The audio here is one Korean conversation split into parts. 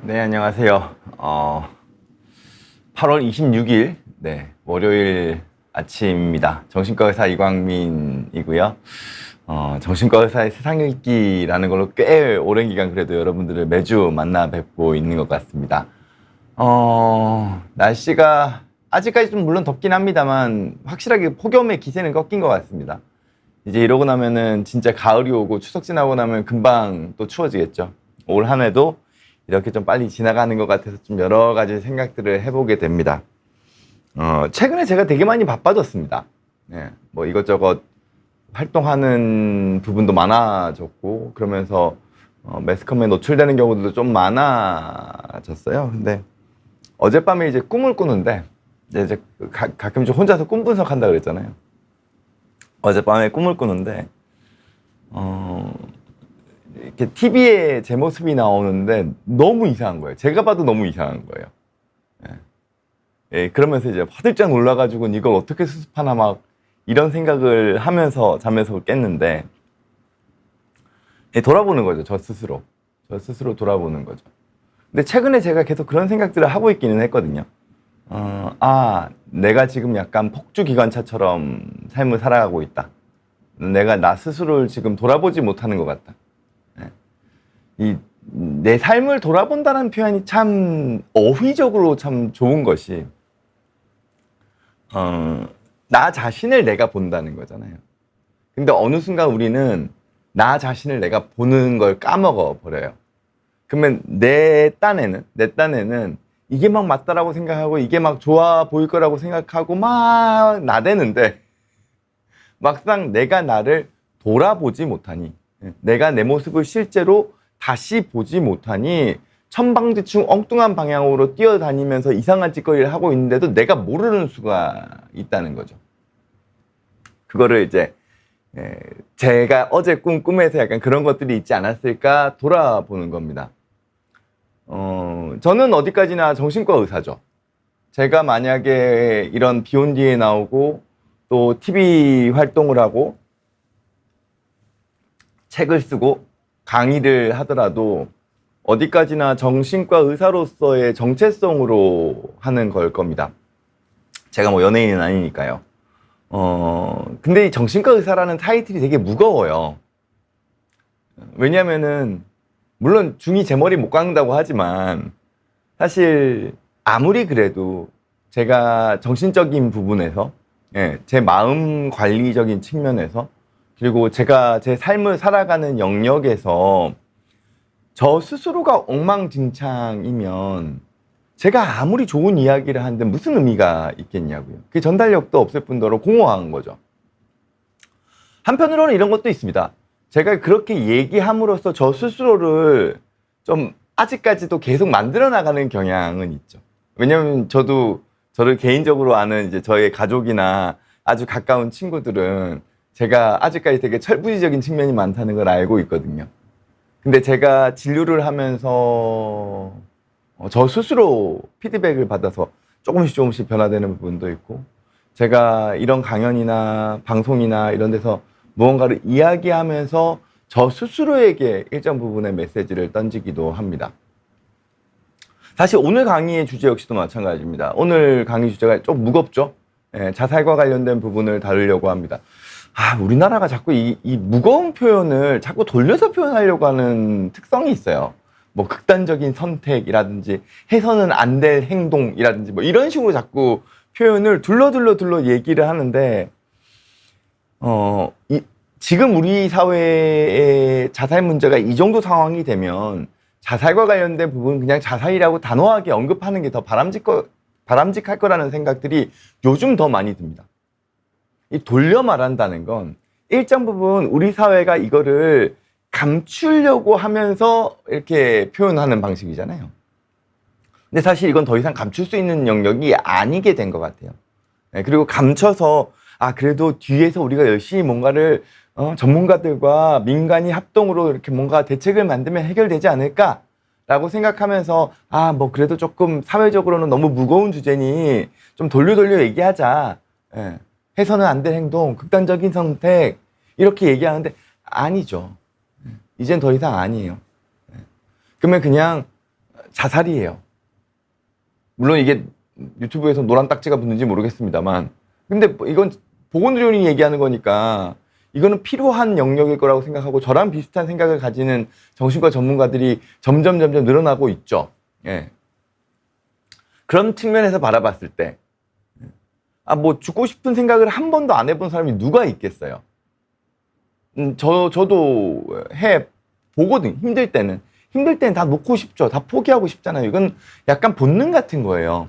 네, 안녕하세요. 8월 26일, 월요일 아침입니다. 정신과 의사 이광민이고요. 정신과 의사의 세상 읽기라는 걸로 꽤 오랜 기간 그래도 여러분들을 매주 만나 뵙고 있는 것 같습니다. 날씨가 아직까지 좀 물론 덥긴 합니다만 확실하게 폭염의 기세는 꺾인 것 같습니다. 이제 이러고 나면은 진짜 가을이 오고 추석 지나고 나면 금방 또 추워지겠죠. 올 한 해도 이렇게 좀 빨리 지나가는 것 같아서 좀 여러 가지 생각들을 해보게 됩니다. 최근에 제가 되게 많이 바빠졌습니다. 뭐 이것저것 활동하는 부분도 많아졌고, 그러면서 매스컴에 노출되는 경우도 좀 많아졌어요. 근데 어젯밤에 이제 꿈을 꾸는데, 이제 가끔씩 혼자서 꿈 분석한다 그랬잖아요. 어젯밤에 꿈을 꾸는데, 이렇게 TV에 제 모습이 나오는데 너무 이상한 거예요. 제가 봐도 너무 이상한 거예요. 그러면서 이제 화들짝 놀라가지고 이걸 어떻게 수습하나 막 이런 생각을 하면서 잠에서 깼는데, 돌아보는 거죠. 저 스스로 돌아보는 거죠. 근데 최근에 제가 계속 그런 생각들을 하고 있기는 했거든요. 내가 지금 약간 폭주기관차처럼 삶을 살아가고 있다. 내가 나 스스로를 지금 돌아보지 못하는 것 같다. 내 삶을 돌아본다는 표현이 참 어휘적으로 참 좋은 것이, 나 자신을 내가 본다는 거잖아요. 근데 어느 순간 우리는 나 자신을 내가 보는 걸 까먹어 버려요. 그러면 내 딴에는 이게 막 맞다라고 생각하고 이게 막 좋아 보일 거라고 생각하고 막 나대는데, 막상 내가 나를 돌아보지 못하니, 내가 내 모습을 실제로 다시 보지 못하니 천방지축 엉뚱한 방향으로 뛰어다니면서 이상한 짓거리를 하고 있는데도 내가 모르는 수가 있다는 거죠. 그거를 이제 제가 어제 꿈에서 약간 그런 것들이 있지 않았을까 돌아보는 겁니다. 저는 어디까지나 정신과 의사죠. 제가 만약에 이런 비욘디에 나오고 또 TV 활동을 하고 책을 쓰고 강의를 하더라도 어디까지나 정신과 의사로서의 정체성으로 하는 걸 겁니다. 제가 뭐 연예인은 아니니까요. 근데 이 정신과 의사라는 타이틀이 되게 무거워요. 왜냐면은 물론 중이 제 머리 못 깎는다고 하지만 사실 아무리 그래도 제가 정신적인 부분에서, 제 마음 관리적인 측면에서, 그리고 제가 제 삶을 살아가는 영역에서 저 스스로가 엉망진창이면 제가 아무리 좋은 이야기를 하는데 무슨 의미가 있겠냐고요. 그 전달력도 없을 뿐더러 공허한 거죠. 한편으로는 이런 것도 있습니다. 제가 그렇게 얘기함으로써 저 스스로를 좀 아직까지도 계속 만들어 나가는 경향은 있죠. 왜냐면 저를 개인적으로 아는 이제 저의 가족이나 아주 가까운 친구들은 제가 아직까지 되게 철부지적인 측면이 많다는 걸 알고 있거든요. 근데 제가 진료를 하면서 저 스스로 피드백을 받아서 조금씩 변화되는 부분도 있고, 제가 이런 강연이나 방송이나 이런 데서 무언가를 이야기하면서 저 스스로에게 일정 부분의 메시지를 던지기도 합니다. 사실 오늘 강의의 주제 역시도 마찬가지입니다. 오늘 강의 주제가 좀 무겁죠? 자살과 관련된 부분을 다루려고 합니다. 우리나라가 자꾸 이 무거운 표현을 자꾸 돌려서 표현하려고 하는 특성이 있어요. 뭐 극단적인 선택이라든지 해서는 안 될 행동이라든지 뭐 이런 식으로 자꾸 표현을 둘러 얘기를 하는데, 지금 우리 사회의 자살 문제가 이 정도 상황이 되면 자살과 관련된 부분은 그냥 자살이라고 단호하게 언급하는 게 더 바람직할 거라는 생각들이 요즘 더 많이 듭니다. 이 돌려 말한다는 건 일정 부분 우리 사회가 이거를 감추려고 하면서 이렇게 표현하는 방식이잖아요. 근데 사실 이건 더 이상 감출 수 있는 영역이 아니게 된 것 같아요. 그리고 감춰서 그래도 뒤에서 우리가 열심히 뭔가를 전문가들과 민간이 합동으로 이렇게 뭔가 대책을 만들면 해결되지 않을까라고 생각하면서 뭐 그래도 조금 사회적으로는 너무 무거운 주제니 좀 돌려 얘기하자. 해서는 안 될 행동, 극단적인 선택 이렇게 얘기하는데 아니죠. 이젠 더 이상 아니에요. 그러면 그냥 자살이에요. 물론 이게 유튜브에서 노란 딱지가 붙는지 모르겠습니다만, 근데 이건 보건의료인이 얘기하는 거니까 이거는 필요한 영역일 거라고 생각하고, 저랑 비슷한 생각을 가지는 정신과 전문가들이 점점 늘어나고 있죠. 예. 그런 측면에서 바라봤을 때, 뭐 죽고 싶은 생각을 한 번도 안 해본 사람이 누가 있겠어요. 저도 보거든. 힘들 때는 다 놓고 싶죠. 다 포기하고 싶잖아요. 이건 약간 본능 같은 거예요.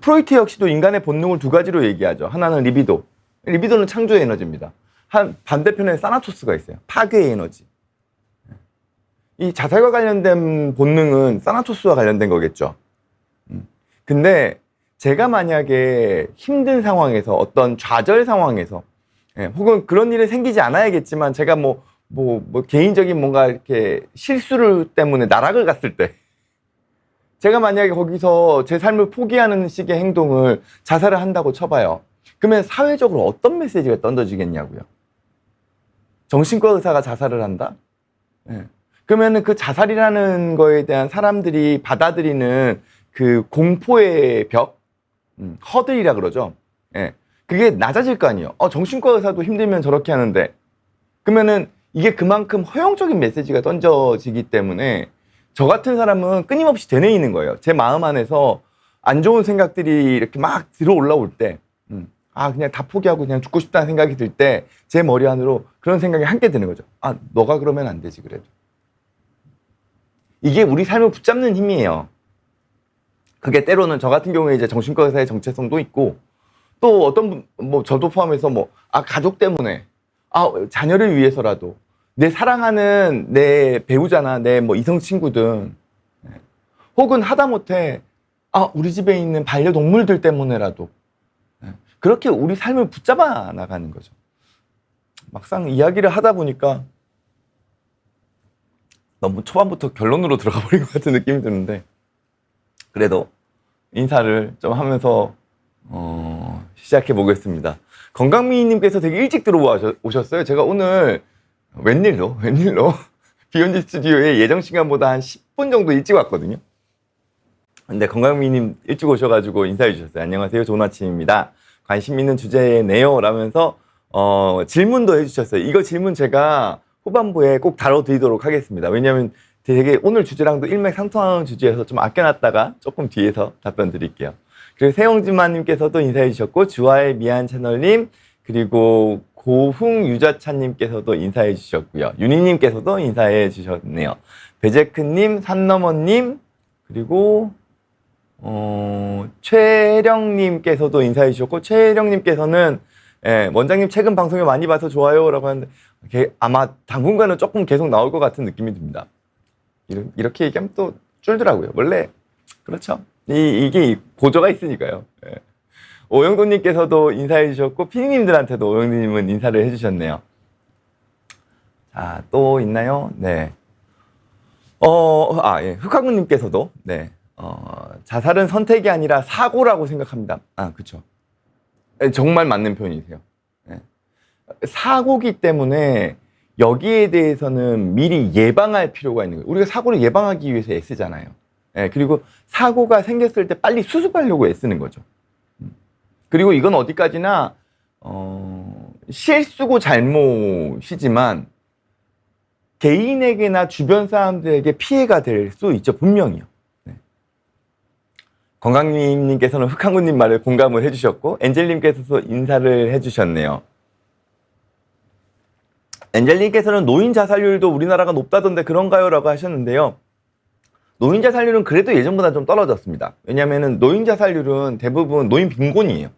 프로이트 역시도 인간의 본능을 두 가지로 얘기하죠. 하나는 리비도. 리비도는 창조의 에너지입니다. 반대편에 사나토스가 있어요. 파괴의 에너지. 이 자살과 관련된 본능은 사나토스와 관련된 거겠죠. 근데 제가 만약에 힘든 상황에서, 어떤 좌절 상황에서, 혹은 그런 일이 생기지 않아야겠지만, 제가 뭐 개인적인 뭔가 이렇게 실수를 때문에 나락을 갔을 때, 제가 만약에 거기서 제 삶을 포기하는 식의 행동을, 자살을 한다고 쳐봐요. 그러면 사회적으로 어떤 메시지가 던져지겠냐고요. 정신과 의사가 자살을 한다? 그러면은 그 자살이라는 거에 대한 사람들이 받아들이는 그 공포의 벽, 허들이라 그러죠. 그게 낮아질 거 아니에요. 정신과 의사도 힘들면 저렇게 하는데. 그러면은 이게 그만큼 허용적인 메시지가 던져지기 때문에 저 같은 사람은 끊임없이 되뇌이는 거예요. 제 마음 안에서 안 좋은 생각들이 이렇게 막 들어 올라올 때, 그냥 다 포기하고 그냥 죽고 싶다는 생각이 들 때, 제 머리 안으로 그런 생각이 함께 드는 거죠. 너가 그러면 안 되지, 그래도. 이게 우리 삶을 붙잡는 힘이에요. 그게 때로는 저 같은 경우에 이제 정신과 의사의 정체성도 있고, 또 어떤 분, 저도 포함해서 가족 때문에, 자녀를 위해서라도, 내 사랑하는 내 배우자나 내 이성 친구든, 혹은 하다못해 우리 집에 있는 반려동물들 때문에라도, 그렇게 우리 삶을 붙잡아 나가는 거죠. 막상 이야기를 하다 보니까 너무 초반부터 결론으로 들어가 버린 것 같은 느낌이 드는데, 그래도 인사를 좀 하면서 시작해 보겠습니다. 건강미님께서 되게 일찍 들어오셨어요. 제가 오늘 웬일로 비욘드 스튜디오에 예정 시간보다 한 10분 정도 일찍 왔거든요. 근데 건강미님 일찍 오셔가지고 인사해 주셨어요. 안녕하세요, 좋은 아침입니다. 관심 있는 주제네요 라면서 질문도 해주셨어요. 이거 질문 제가 후반부에 꼭 다뤄드리도록 하겠습니다. 왜냐하면 되게 오늘 주제랑도 일맥상통하는 주제여서 좀 아껴놨다가 조금 뒤에서 답변 드릴게요. 그리고 세영진마님께서도 인사해 주셨고, 주화의 미안 채널님, 그리고 고흥유자차님께서도 인사해 주셨고요. 윤희님께서도 인사해 주셨네요. 배제크님, 산너머님, 그리고 최혜령님께서도 인사해 주셨고, 최혜령님께서는 원장님 최근 방송을 많이 봐서 좋아요 라고 하는데, 아마 당분간은 조금 계속 나올 것 같은 느낌이 듭니다. 이렇게 얘기하면 또 줄더라고요. 원래 그렇죠. 이게 고조가 있으니까요. 오영도님께서도 인사해 주셨고, 피디님들한테도 오영도님은 인사를 해주셨네요. 자, 또 있나요? 네. 흑화군님께서도, 네. 자살은 선택이 아니라 사고라고 생각합니다. 그쵸. 정말 맞는 표현이세요. 사고기 때문에 여기에 대해서는 미리 예방할 필요가 있는 거예요. 우리가 사고를 예방하기 위해서 애쓰잖아요. 그리고 사고가 생겼을 때 빨리 수습하려고 애쓰는 거죠. 그리고 이건 어디까지나 실수고 잘못이지만 개인에게나 주변 사람들에게 피해가 될 수 있죠. 분명히요. 건강님께서는 흑한군님 말에 공감을 해주셨고, 엔젤님께서도 인사를 해주셨네요. 엔젤님께서는 노인 자살률도 우리나라가 높다던데 그런가요? 라고 하셨는데요. 노인 자살률은 그래도 예전보다 좀 떨어졌습니다. 왜냐하면 노인 자살률은 대부분 노인 빈곤이에요.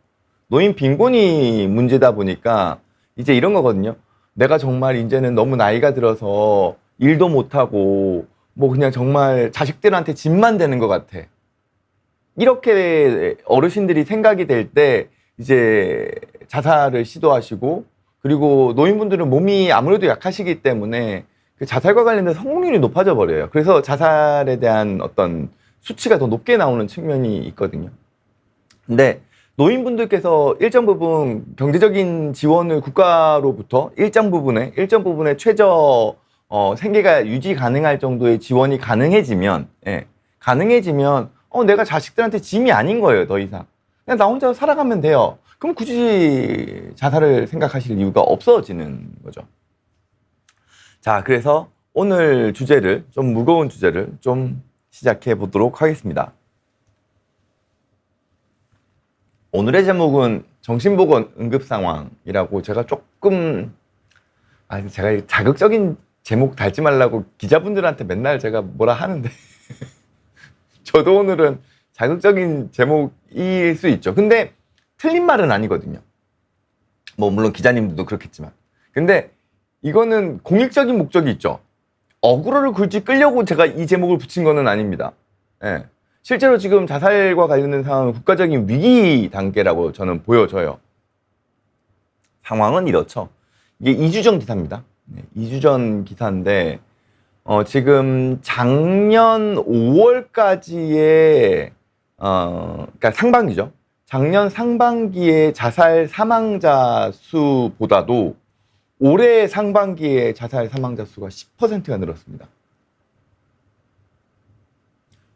노인 빈곤이 문제다 보니까 이제 이런 거거든요. 내가 정말 이제는 너무 나이가 들어서 일도 못하고 그냥 정말 자식들한테 짐만 되는 것 같아. 이렇게 어르신들이 생각이 될 때 이제 자살을 시도하시고, 그리고 노인분들은 몸이 아무래도 약하시기 때문에 그 자살과 관련된 성공률이 높아져 버려요. 그래서 자살에 대한 어떤 수치가 더 높게 나오는 측면이 있거든요. 근데 노인분들께서 일정 부분 경제적인 지원을 국가로부터 일정 부분의 최저 생계가 유지 가능할 정도의 지원이 가능해지면, 예, 가능해지면, 내가 자식들한테 짐이 아닌 거예요, 더 이상. 그냥 나 혼자 살아가면 돼요. 그럼 굳이 자살을 생각하실 이유가 없어지는 거죠. 자, 그래서 오늘 주제를, 좀 무거운 주제를 좀 시작해 보도록 하겠습니다. 오늘의 제목은 정신보건 응급상황이라고 제가 조금, 제가 자극적인 제목 달지 말라고 기자분들한테 맨날 제가 뭐라 하는데 저도 오늘은 자극적인 제목일 수 있죠. 근데 틀린 말은 아니거든요. 뭐 물론 기자님들도 그렇겠지만. 근데 이거는 공익적인 목적이 있죠. 어그로를 굴지 끌려고 제가 이 제목을 붙인 거는 아닙니다. 예. 실제로 지금 자살과 관련된 상황은 국가적인 위기 단계라고 저는 보여져요. 상황은 이렇죠. 이게 2주 전 기사입니다. 2주 전 기사인데 지금 작년 5월까지의 그러니까 상반기죠. 작년 상반기의 자살 사망자 수보다도 올해 상반기의 자살 사망자 수가 10%가 늘었습니다.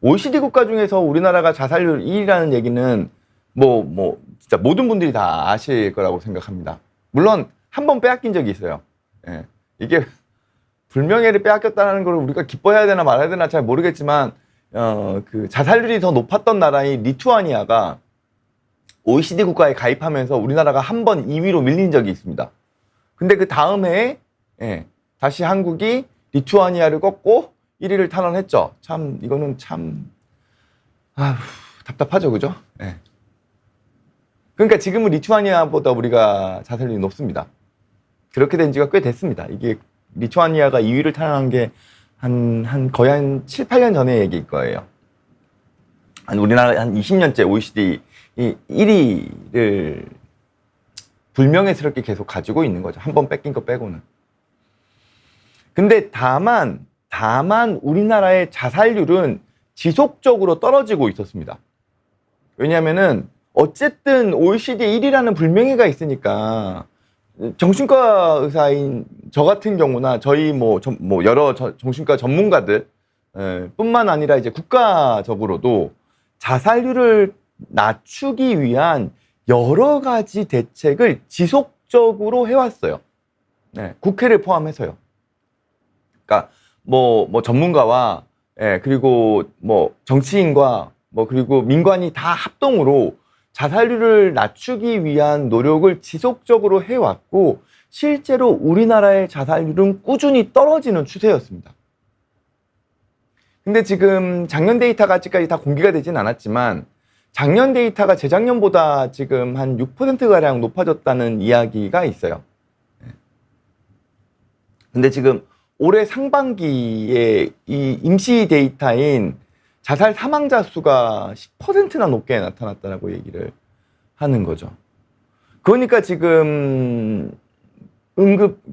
OECD 국가 중에서 우리나라가 자살률 1위라는 얘기는 진짜 모든 분들이 다 아실 거라고 생각합니다. 물론 한 번 빼앗긴 적이 있어요. 예. 이게 불명예를 빼앗겼다는 걸 우리가 기뻐해야 되나 말아야 되나 잘 모르겠지만 그 자살률이 더 높았던 나라인 리투아니아가 OECD 국가에 가입하면서 우리나라가 한 번 2위로 밀린 적이 있습니다. 근데 그 다음 해에 다시 한국이 리투아니아를 꺾고 1위를 탈환했죠. 참 이거는 참 답답하죠, 그죠? 예. 그러니까 지금은 리투아니아보다 우리가 자살률이 높습니다. 그렇게 된 지가 꽤 됐습니다. 이게 리투아니아가 2위를 탈환한 게 거의 한 7, 8년 전의 얘기일 거예요. 우리나라 한 20년째 OECD 이 1위를 불명예스럽게 계속 가지고 있는 거죠. 한 번 뺏긴 거 빼고는. 근데 다만 우리나라의 자살률은 지속적으로 떨어지고 있었습니다. 왜냐면은 어쨌든 OECD 1위라는 불명예가 있으니까 정신과 의사인 저 같은 경우나 저희 여러 정신과 전문가들 뿐만 아니라 이제 국가적으로도 자살률을 낮추기 위한 여러 가지 대책을 지속적으로 해왔어요. 네, 국회를 포함해서요. 그러니까 전문가와 그리고 정치인과 그리고 민관이 다 합동으로 자살률을 낮추기 위한 노력을 지속적으로 해왔고 실제로 우리나라의 자살률은 꾸준히 떨어지는 추세였습니다. 근데 지금 작년 데이터가 아직까지 다 공개가 되진 않았지만 작년 데이터가 재작년보다 지금 한 6%가량 높아졌다는 이야기가 있어요. 근데 지금 올해 상반기에 이 임시 데이터인 자살 사망자 수가 10%나 높게 나타났다고 얘기를 하는 거죠. 그러니까 지금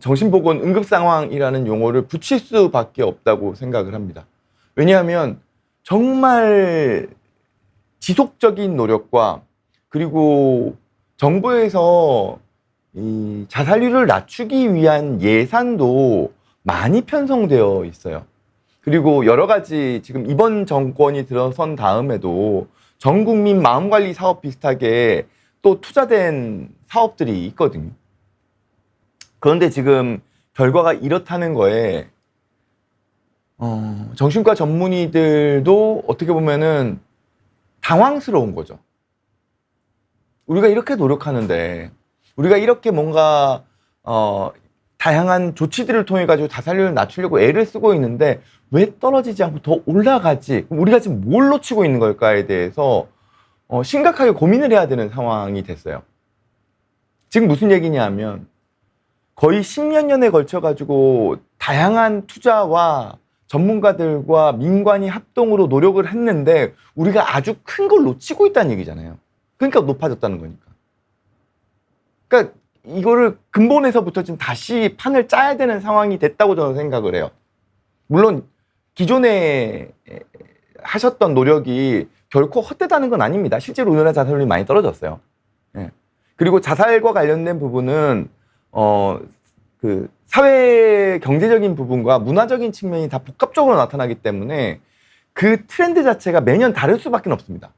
정신보건 응급 상황이라는 용어를 붙일 수밖에 없다고 생각을 합니다. 왜냐하면 정말 지속적인 노력과 그리고 정부에서 이 자살률을 낮추기 위한 예산도 많이 편성되어 있어요. 그리고 여러 가지 지금 이번 정권이 들어선 다음에도 전국민 마음관리 사업 비슷하게 또 투자된 사업들이 있거든요. 그런데 지금 결과가 이렇다는 거에 정신과 전문의들도 어떻게 보면은 당황스러운 거죠. 우리가 이렇게 노력하는데 우리가 이렇게 뭔가 다양한 조치들을 통해 가지고 자살률을 낮추려고 애를 쓰고 있는데 왜 떨어지지 않고 더 올라가지? 우리가 지금 뭘 놓치고 있는 걸까에 대해서 심각하게 고민을 해야 되는 상황이 됐어요. 지금 무슨 얘기냐면 거의 10여 년에 걸쳐 가지고 다양한 투자와 전문가들과 민관이 합동으로 노력을 했는데 우리가 아주 큰 걸 놓치고 있다는 얘기잖아요. 그러니까 높아졌다는 거니까. 그러니까 이거를 근본에서부터 지금 다시 판을 짜야 되는 상황이 됐다고 저는 생각을 해요. 물론 기존에 하셨던 노력이 결코 헛되다는 건 아닙니다. 실제로 우리나라 자살률이 많이 떨어졌어요. 예. 그리고 자살과 관련된 부분은 그 사회 경제적인 부분과 문화적인 측면이 다 복합적으로 나타나기 때문에 그 트렌드 자체가 매년 다를 수밖에 없습니다.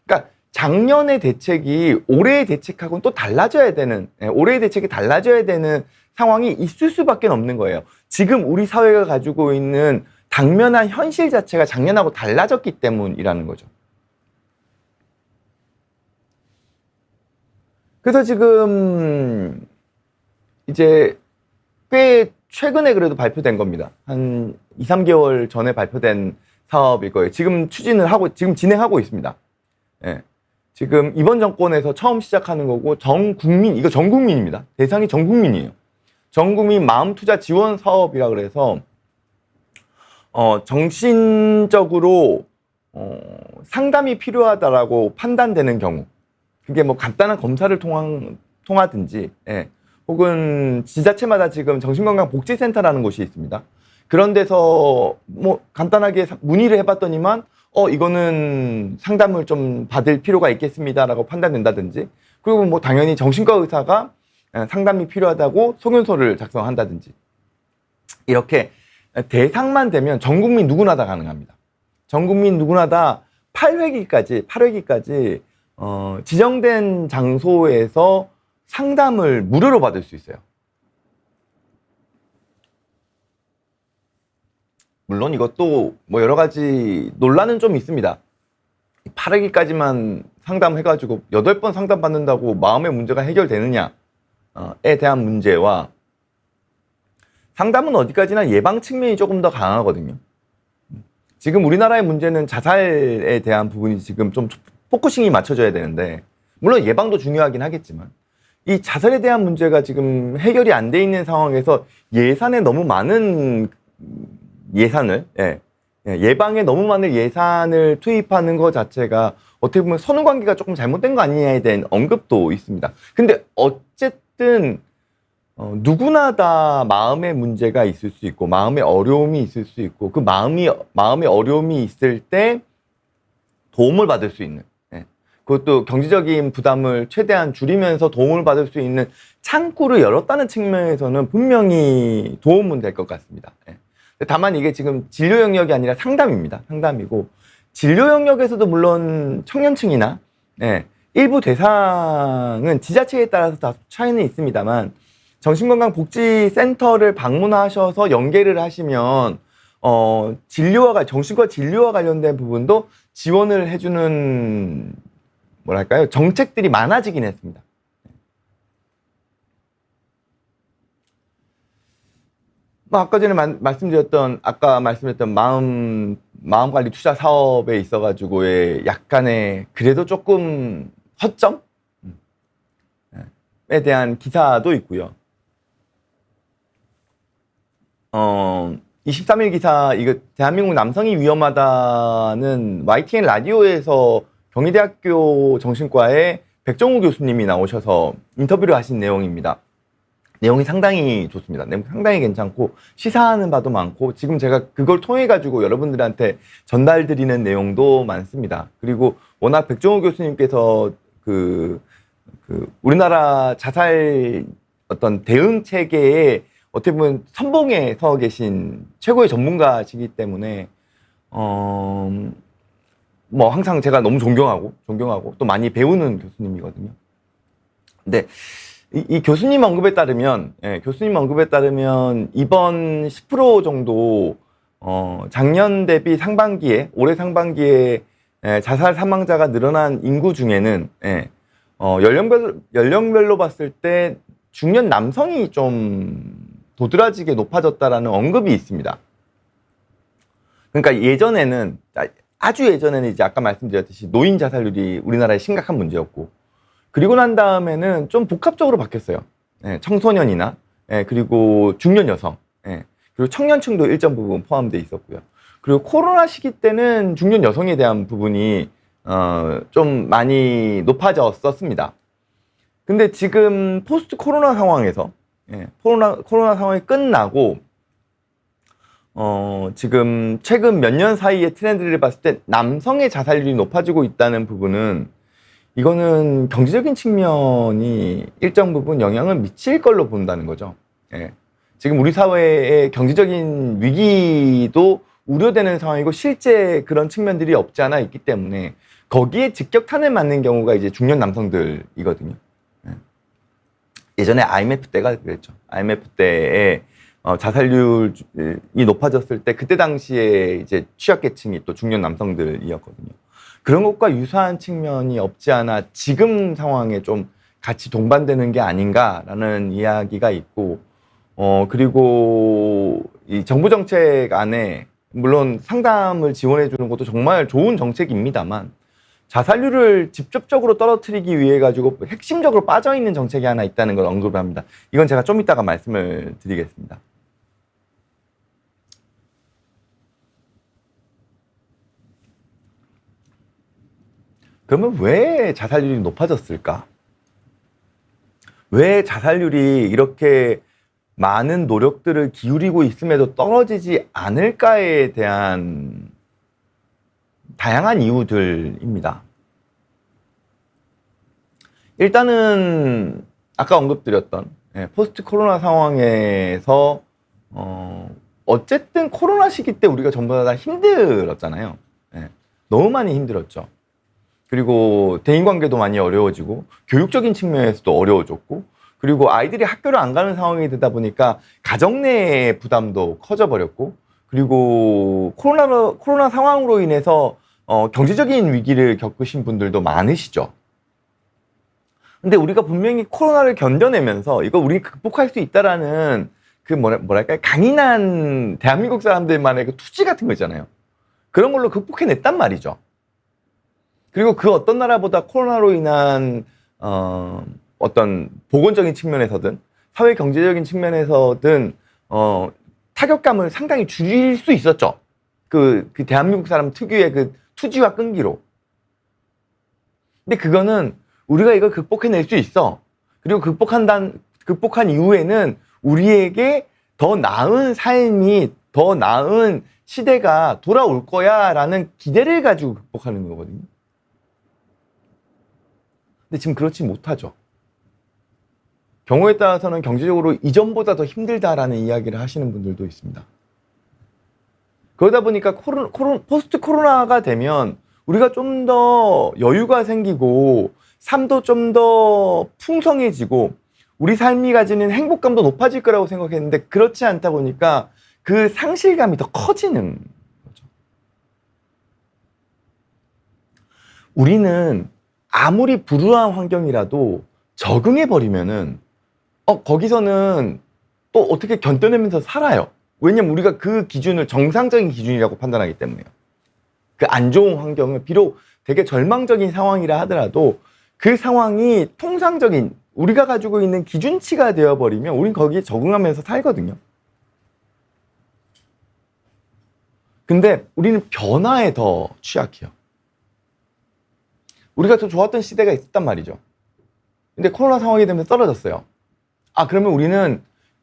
그러니까 작년의 대책이 올해의 대책하고는 또 달라져야 되는, 올해의 대책이 달라져야 되는 상황이 있을 수밖에 없는 거예요. 지금 우리 사회가 가지고 있는 당면한 현실 자체가 작년하고 달라졌기 때문이라는 거죠. 그래서 지금 이제 꽤 최근에 그래도 발표된 겁니다. 한 2, 3개월 전에 발표된 사업일 거예요. 지금 지금 진행하고 있습니다. 예. 지금 이번 정권에서 처음 시작하는 거고, 이거 전 국민입니다. 대상이 전 국민이에요. 전 국민 마음 투자 지원 사업이라 그래서, 정신적으로, 상담이 필요하다라고 판단되는 경우, 그게 뭐 간단한 검사를 통하든지, 예. 혹은 지자체마다 지금 정신건강복지센터라는 곳이 있습니다. 그런 데서 뭐 간단하게 문의를 해봤더니만 이거는 상담을 좀 받을 필요가 있겠습니다라고 판단된다든지, 그리고 뭐 당연히 정신과 의사가 상담이 필요하다고 소견서를 작성한다든지, 이렇게 대상만 되면 전 국민 누구나 다 가능합니다. 전 국민 누구나 다 8회기까지 지정된 장소에서 상담을 무료로 받을 수 있어요. 물론 이것도 뭐 여러 가지 논란은 좀 있습니다. 8회기까지만 상담해가지고 8번 상담받는다고 마음의 문제가 해결되느냐에 대한 문제와, 상담은 어디까지나 예방 측면이 조금 더 강하거든요. 지금 우리나라의 문제는 자살에 대한 부분이 지금 좀 포커싱이 맞춰져야 되는데, 물론 예방도 중요하긴 하겠지만, 이 자살에 대한 문제가 지금 해결이 안 돼 있는 상황에서 예산에 너무 많은 예산을, 예방에 너무 많은 예산을 투입하는 것 자체가 어떻게 보면 선후관계가 조금 잘못된 거 아니냐에 대한 언급도 있습니다. 근데 어쨌든 누구나 다 마음의 문제가 있을 수 있고, 마음의 어려움이 있을 수 있고, 그 마음의 어려움이 있을 때 도움을 받을 수 있는, 그것도 경제적인 부담을 최대한 줄이면서 도움을 받을 수 있는 창구를 열었다는 측면에서는 분명히 도움은 될 것 같습니다. 다만 이게 지금 진료 영역이 아니라 상담입니다. 상담이고, 진료 영역에서도 물론 청년층이나 일부 대상은 지자체에 따라서 다 차이는 있습니다만, 정신건강복지센터를 방문하셔서 연계를 하시면 정신과 진료와 관련된 부분도 지원을 해주는 뭐랄까요, 정책들이 많아지긴 했습니다. 아까 말씀드렸던 마음관리 투자 사업에 있어가지고의 약간의 그래도 조금 허점에 대한 기사도 있고요. 23일 기사, 이거 대한민국 남성이 위험하다는 YTN 라디오에서 경희대학교 정신과의 백정우 교수님이 나오셔서 인터뷰를 하신 내용입니다. 내용이 상당히 좋습니다. 내용 상당히 괜찮고, 시사하는 바도 많고, 지금 제가 그걸 통해 가지고 여러분들한테 전달드리는 내용도 많습니다. 그리고 워낙 백정우 교수님께서 우리나라 자살 어떤 대응 체계에 어떻게 보면 선봉에 서 계신 최고의 전문가시기 때문에 뭐 항상 제가 너무 존경하고 또 많이 배우는 교수님이거든요. 근데 이 교수님 언급에 따르면, 이번 10% 정도 작년 대비 올해 상반기에 자살 사망자가 늘어난 인구 중에는 연령별로 봤을 때 중년 남성이 좀 도드라지게 높아졌다라는 언급이 있습니다. 그러니까 아주 예전에는 이제 아까 말씀드렸듯이 노인 자살률이 우리나라의 심각한 문제였고, 그리고 난 다음에는 좀 복합적으로 바뀌었어요. 청소년이나, 그리고 중년 여성, 그리고 청년층도 일정 부분 포함되어 있었고요. 그리고 코로나 시기 때는 중년 여성에 대한 부분이 좀 많이 높아졌었습니다. 근데 지금 포스트 코로나 상황에서, 코로나 상황이 끝나고, 지금 최근 몇 년 사이의 트렌드를 봤을 때 남성의 자살률이 높아지고 있다는 부분은, 이거는 경제적인 측면이 일정 부분 영향을 미칠 걸로 본다는 거죠. 예. 지금 우리 사회의 경제적인 위기도 우려되는 상황이고 실제 그런 측면들이 없지 않아 있기 때문에 거기에 직격탄을 맞는 경우가 이제 중년 남성들이거든요. 예. 예전에 IMF 때가 그랬죠. IMF 때에 자살률이 높아졌을 때 그때 당시에 이제 취약계층이 또 중년 남성들이었거든요. 그런 것과 유사한 측면이 없지 않아 지금 상황에 좀 같이 동반되는 게 아닌가라는 이야기가 있고, 그리고 이 정부 정책 안에 물론 상담을 지원해 주는 것도 정말 좋은 정책입니다만 자살률을 직접적으로 떨어뜨리기 위해 가지고 핵심적으로 빠져 있는 정책이 하나 있다는 걸 언급을 합니다. 이건 제가 좀 이따가 말씀을 드리겠습니다. 그러면 왜 자살률이 높아졌을까? 왜 자살률이 이렇게 많은 노력들을 기울이고 있음에도 떨어지지 않을까에 대한 다양한 이유들입니다. 일단은 아까 언급드렸던 포스트 코로나 상황에서 어쨌든 코로나 시기 때 우리가 전부 다 힘들었잖아요. 너무 많이 힘들었죠. 그리고 대인관계도 많이 어려워지고 교육적인 측면에서도 어려워졌고 그리고 아이들이 학교를 안 가는 상황이 되다 보니까 가정 내의 부담도 커져버렸고 그리고 코로나 상황으로 인해서 경제적인 위기를 겪으신 분들도 많으시죠. 근데 우리가 분명히 코로나를 견뎌내면서 이거 우리 극복할 수 있다라는 그 뭐랄까 강인한 대한민국 사람들만의 그 투지 같은 거 있잖아요. 그런 걸로 극복해냈단 말이죠. 그리고 그 어떤 나라보다 코로나로 인한 어떤 보건적인 측면에서든 사회 경제적인 측면에서든 타격감을 상당히 줄일 수 있었죠. 그 대한민국 사람 특유의 그 투지와 끈기로. 근데 그거는 우리가 이걸 극복해낼 수 있어. 그리고 극복한 이후에는 우리에게 더 나은 삶이, 더 나은 시대가 돌아올 거야 라는 기대를 가지고 극복하는 거거든요. 근데 지금 그렇지 못하죠. 경우에 따라서는 경제적으로 이전보다 더 힘들다라는 이야기를 하시는 분들도 있습니다. 그러다 보니까 포스트 코로나가 되면 우리가 좀 더 여유가 생기고 삶도 좀 더 풍성해지고 우리 삶이 가지는 행복감도 높아질 거라고 생각했는데 그렇지 않다 보니까 그 상실감이 더 커지는 거죠. 우리는 아무리 불우한 환경이라도 적응해버리면은 거기서는 또 어떻게 견뎌내면서 살아요. 왜냐면 우리가 그 기준을 정상적인 기준이라고 판단하기 때문에요. 그 안 좋은 환경은 비록 되게 절망적인 상황이라 하더라도 그 상황이 통상적인 우리가 가지고 있는 기준치가 되어버리면 우린 거기에 적응하면서 살거든요. 근데 우리는 변화에 더 취약해요. 우리가 더 좋았던 시대가 있었단 말이죠. 근데 코로나 상황이 되면서 떨어졌어요. 그러면 우리는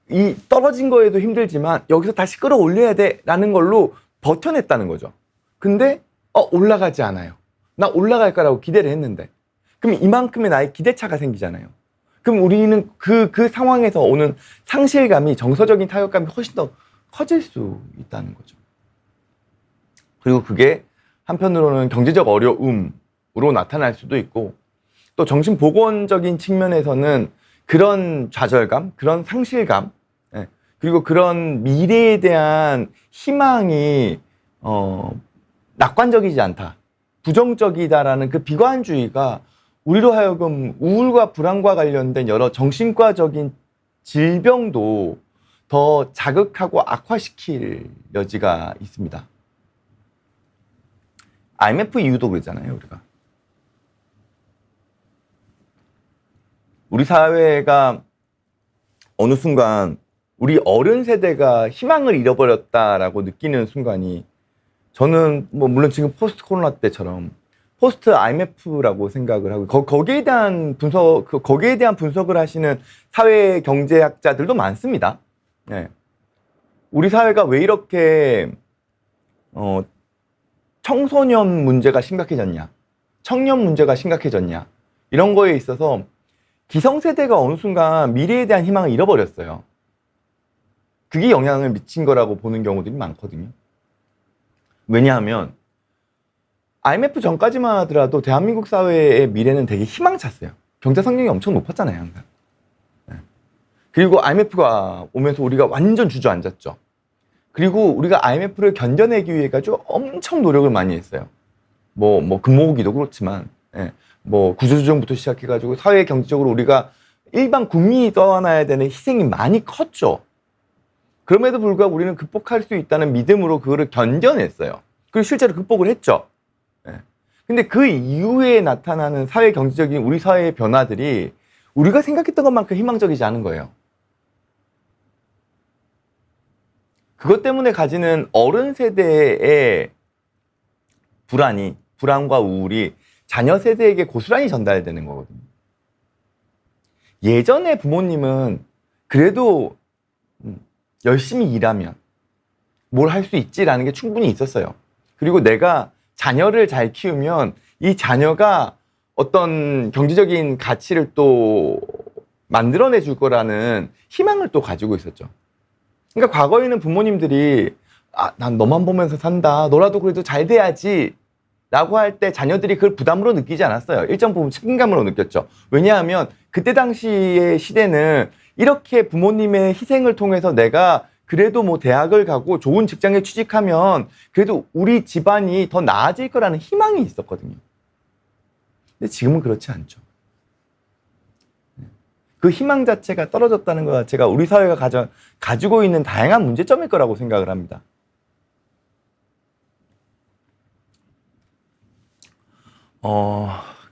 이 떨어진 거에도 힘들지만 여기서 다시 끌어올려야 돼 라는 걸로 버텨냈다는 거죠. 근데 올라가지 않아요. 나 올라갈 거라고 기대를 했는데 그럼 이만큼의 나의 기대차가 생기잖아요. 그럼 우리는 그 상황에서 오는 상실감이 정서적인 타격감이 훨씬 더 커질 수 있다는 거죠. 그리고 그게 한편으로는 경제적 어려움으로 나타날 수도 있고 또 정신보건적인 측면에서는 그런 좌절감, 그런 상실감, 그리고 그런 미래에 대한 희망이 낙관적이지 않다, 부정적이다라는 그 비관주의가 우리로 하여금 우울과 불안과 관련된 여러 정신과적인 질병도 더 자극하고 악화시킬 여지가 있습니다. IMF 이후도 그러잖아요, 우리가. 우리 사회가 어느 순간 우리 어른 세대가 희망을 잃어버렸다라고 느끼는 순간이 저는 물론 지금 포스트 코로나 때처럼 포스트 IMF라고 생각을 하고 거기에 대한 분석을 하시는 사회 경제학자들도 많습니다. 우리 사회가 왜 이렇게 청소년 문제가 심각해졌냐, 청년 문제가 심각해졌냐 이런 거에 있어서 기성세대가 어느 순간 미래에 대한 희망을 잃어버렸어요. 그게 영향을 미친 거라고 보는 경우들이 많거든요. 왜냐하면 IMF 전까지만 하더라도 대한민국 사회의 미래는 되게 희망찼어요. 경제 성장이 엄청 높았잖아요, 항상. 그리고 IMF가 오면서 우리가 완전 주저앉았죠. 그리고 우리가 IMF를 견뎌내기 위해 가지고 엄청 노력을 많이 했어요. 뭐 금모으기도 그렇지만, 뭐 구조조정부터 시작해가지고 사회 경제적으로 우리가 일반 국민이 떠나야 되는 희생이 많이 컸죠. 그럼에도 불구하고 우리는 극복할 수 있다는 믿음으로 그거를 견뎌냈어요. 그리고 실제로 극복을 했죠. 근데 그 이후에 나타나는 사회 경제적인 우리 사회의 변화들이 우리가 생각했던 것만큼 희망적이지 않은 거예요. 그것 때문에 가지는 어른 세대의 불안과 우울이 자녀 세대에게 고스란히 전달되는 거거든요. 예전에 부모님은 그래도 열심히 일하면 뭘 할 수 있지라는 게 충분히 있었어요. 그리고 내가 자녀를 잘 키우면 이 자녀가 어떤 경제적인 가치를 또 만들어내 줄 거라는 희망을 또 가지고 있었죠. 그러니까 과거에는 부모님들이 난 너만 보면서 산다. 너라도 그래도 잘 돼야지. 라고 할 때 자녀들이 그걸 부담으로 느끼지 않았어요. 일정 부분 책임감으로 느꼈죠. 왜냐하면 그때 당시의 시대는 이렇게 부모님의 희생을 통해서 내가 그래도 뭐 대학을 가고 좋은 직장에 취직하면 그래도 우리 집안이 더 나아질 거라는 희망이 있었거든요. 근데 지금은 그렇지 않죠. 그 희망 자체가 떨어졌다는 것 자체가 우리 사회가 가지고 있는 다양한 문제점일 거라고 생각을 합니다.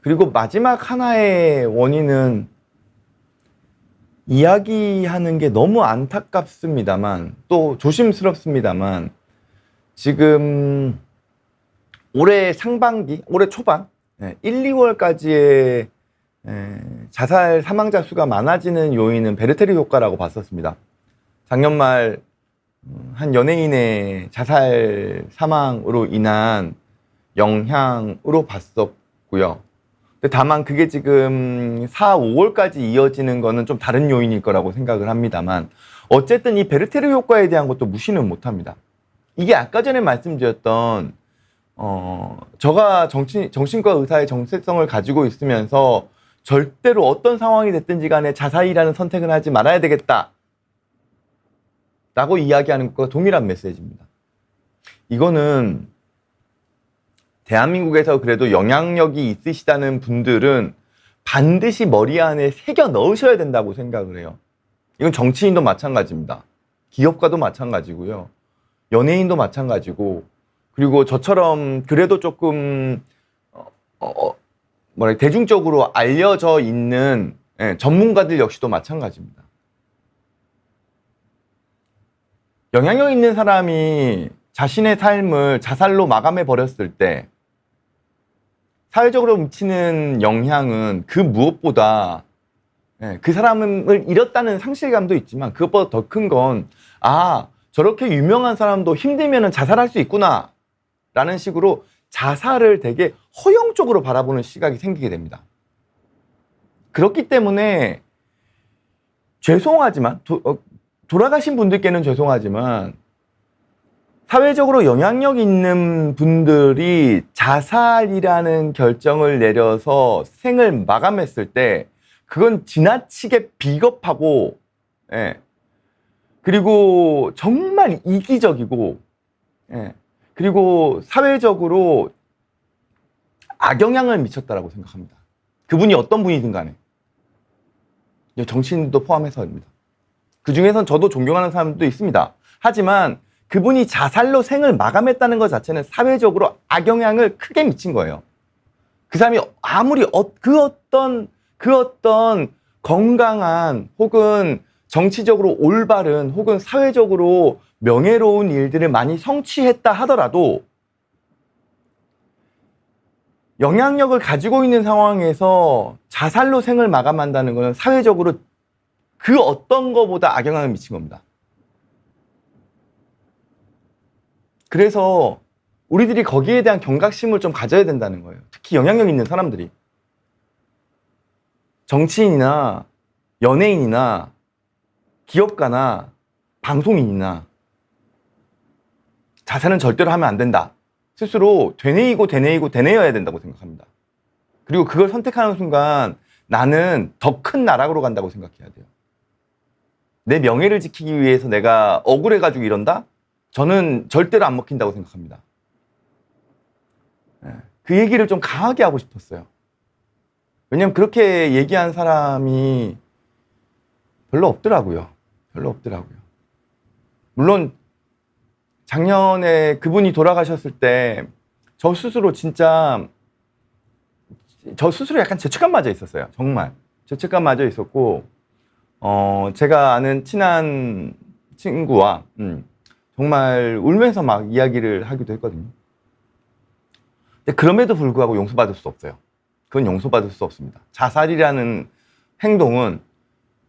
그리고 마지막 하나의 원인은 이야기하는 게 너무 안타깝습니다만 또 조심스럽습니다만 지금 올해 상반기, 올해 초반 1, 2월까지의 자살 사망자 수가 많아지는 요인은 베르테르 효과라고 봤었습니다. 작년 말 한 연예인의 자살 사망으로 인한 영향으로 봤었고요. 근데 다만 그게 지금 4, 5월까지 이어지는 거는 좀 다른 요인일 거라고 생각을 합니다만 어쨌든 이 베르테르 효과에 대한 것도 무시는 못합니다. 이게 아까 전에 말씀드렸던 저가 정신과 의사의 정체성을 가지고 있으면서 절대로 어떤 상황이 됐든지 간에 자살이라는 선택은 하지 말아야 되겠다 라고 이야기하는 것과 동일한 메시지입니다. 이거는 대한민국에서 그래도 영향력이 있으시다는 분들은 반드시 머리 안에 새겨 넣으셔야 된다고 생각을 해요. 이건 정치인도 마찬가지입니다. 기업가도 마찬가지고요. 연예인도 마찬가지고, 그리고 저처럼 그래도 조금 대중적으로 알려져 있는 전문가들 역시도 마찬가지입니다. 영향력 있는 사람이 자신의 삶을 자살로 마감해 버렸을 때 사회적으로 미치는 영향은 그 무엇보다 그 사람을 잃었다는 상실감도 있지만 그것보다 더 큰 건 저렇게 유명한 사람도 힘들면 자살할 수 있구나 라는 식으로 자살을 되게 허용적으로 바라보는 시각이 생기게 됩니다. 그렇기 때문에 죄송하지만 돌아가신 분들께는 죄송하지만 사회적으로 영향력 있는 분들이 자살이라는 결정을 내려서 생을 마감했을 때 그건 지나치게 비겁하고 그리고 정말 이기적이고 그리고 사회적으로 악영향을 미쳤다라고 생각합니다. 그분이 어떤 분이든 간에 정치인도 포함해서입니다. 그 중에선 저도 존경하는 사람도 있습니다. 하지만 그분이 자살로 생을 마감했다는 것 자체는 사회적으로 악영향을 크게 미친 거예요. 그 사람이 아무리 그 어떤 건강한 혹은 정치적으로 올바른 혹은 사회적으로 명예로운 일들을 많이 성취했다 하더라도 영향력을 가지고 있는 상황에서 자살로 생을 마감한다는 것은 사회적으로 그 어떤 것보다 악영향을 미친 겁니다. 그래서 우리들이 거기에 대한 경각심을 좀 가져야 된다는 거예요. 특히 영향력 있는 사람들이. 정치인이나 연예인이나 기업가나 방송인이나 자살은 절대로 하면 안 된다. 스스로 되뇌어야 된다고 생각합니다. 그리고 그걸 선택하는 순간 나는 더 큰 나락으로 간다고 생각해야 돼요. 내 명예를 지키기 위해서 내가 억울해가지고 이런다? 저는 절대로 안 먹힌다고 생각합니다. 그 얘기를 좀 강하게 하고 싶었어요. 왜냐면 그렇게 얘기한 사람이 별로 없더라고요. 물론 작년에 그분이 돌아가셨을 때 저 스스로 약간 죄책감 맞아 있었어요. 정말 죄책감 맞아 있었고, 제가 아는 친한 친구와 정말 울면서 막 이야기를 하기도 했거든요. 근데 그럼에도 불구하고 용서받을 수 없어요. 그건 용서받을 수 없습니다. 자살이라는 행동은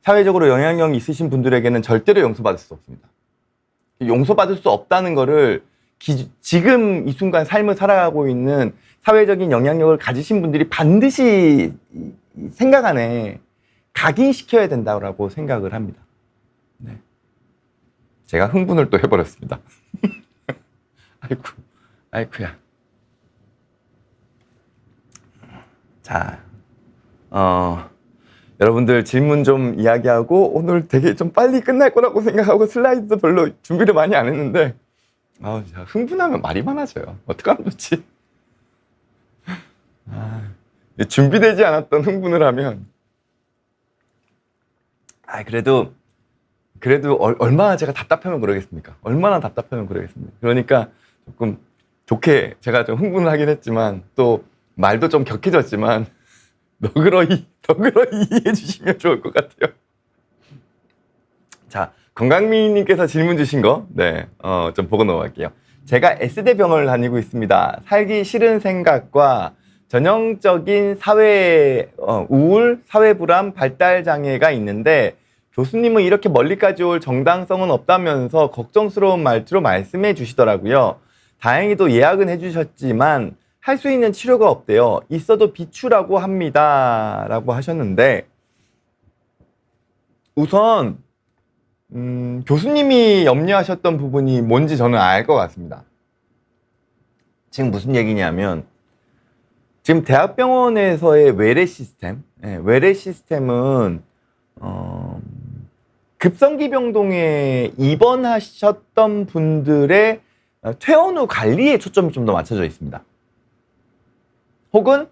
사회적으로 영향력이 있으신 분들에게는 절대로 용서받을 수 없습니다. 용서받을 수 없다는 거를 지금 이 순간 삶을 살아가고 있는 사회적인 영향력을 가지신 분들이 반드시 생각 안에 각인시켜야 된다고 생각을 합니다. 네. 제가 흥분을 또 해버렸습니다. 아이쿠야. 자, 여러분들 질문 좀 이야기하고, 오늘 되게 좀 빨리 끝날 거라고 생각하고 슬라이드도 별로 준비를 많이 안 했는데, 흥분하면 말이 많아져요. 어떡하면 좋지? 준비되지 않았던 흥분을 하면, 그래도 얼마나 제가 답답하면 그러겠습니까? 그러니까 조금 좋게 제가 좀 흥분을 하긴 했지만, 또 말도 좀 격해졌지만, 너그러이 이해해 주시면 좋을 것 같아요. 자, 건강미님께서 질문 주신 거, 좀 보고 넘어갈게요. 제가 S대병원을 다니고 있습니다. 살기 싫은 생각과 전형적인 우울, 사회불안, 발달장애가 있는데, 교수님은 이렇게 멀리까지 올 정당성은 없다면서 걱정스러운 말투로 말씀해 주시더라고요. 다행히도 예약은 해주셨지만 할 수 있는 치료가 없대요. 있어도 비추라고 합니다. 라고 하셨는데, 우선 교수님이 염려하셨던 부분이 뭔지 저는 알 것 같습니다. 지금 무슨 얘기냐면, 지금 대학병원에서의 외래 시스템은 급성기병동에 입원하셨던 분들의 퇴원 후 관리에 초점이 좀 더 맞춰져 있습니다. 혹은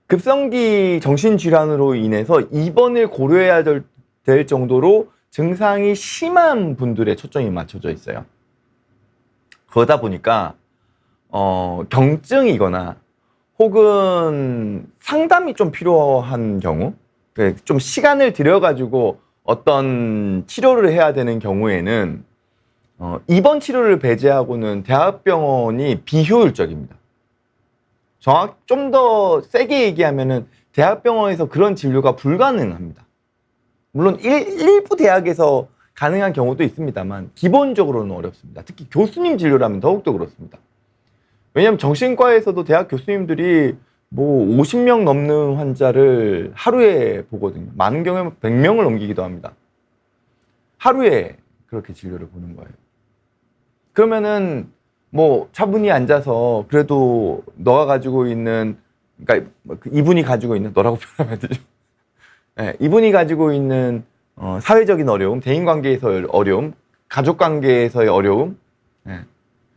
급성기 정신질환으로 인해서 입원을 고려해야 될 정도로 증상이 심한 분들의 초점이 맞춰져 있어요. 그러다 보니까 경증이거나 혹은 상담이 좀 필요한 경우, 좀 시간을 들여가지고 어떤 치료를 해야 되는 경우에는 입원 치료를 배제하고는 대학병원이 비효율적입니다. 좀 더 세게 얘기하면은 대학병원에서 그런 진료가 불가능합니다. 물론 일부 대학에서 가능한 경우도 있습니다만 기본적으로는 어렵습니다. 특히 교수님 진료라면 더욱더 그렇습니다. 왜냐하면 정신과에서도 대학 교수님들이 50명 넘는 환자를 하루에 보거든요. 많은 경우에는 100명을 넘기기도 합니다. 하루에 그렇게 진료를 보는 거예요. 그러면은 차분히 앉아서 그래도 너가 가지고 있는, 그러니까 이분이 가지고 있는, 너라고 표현하면 되죠. 네, 이분이 가지고 있는 사회적인 어려움, 대인관계에서의 어려움, 가족관계에서의 어려움,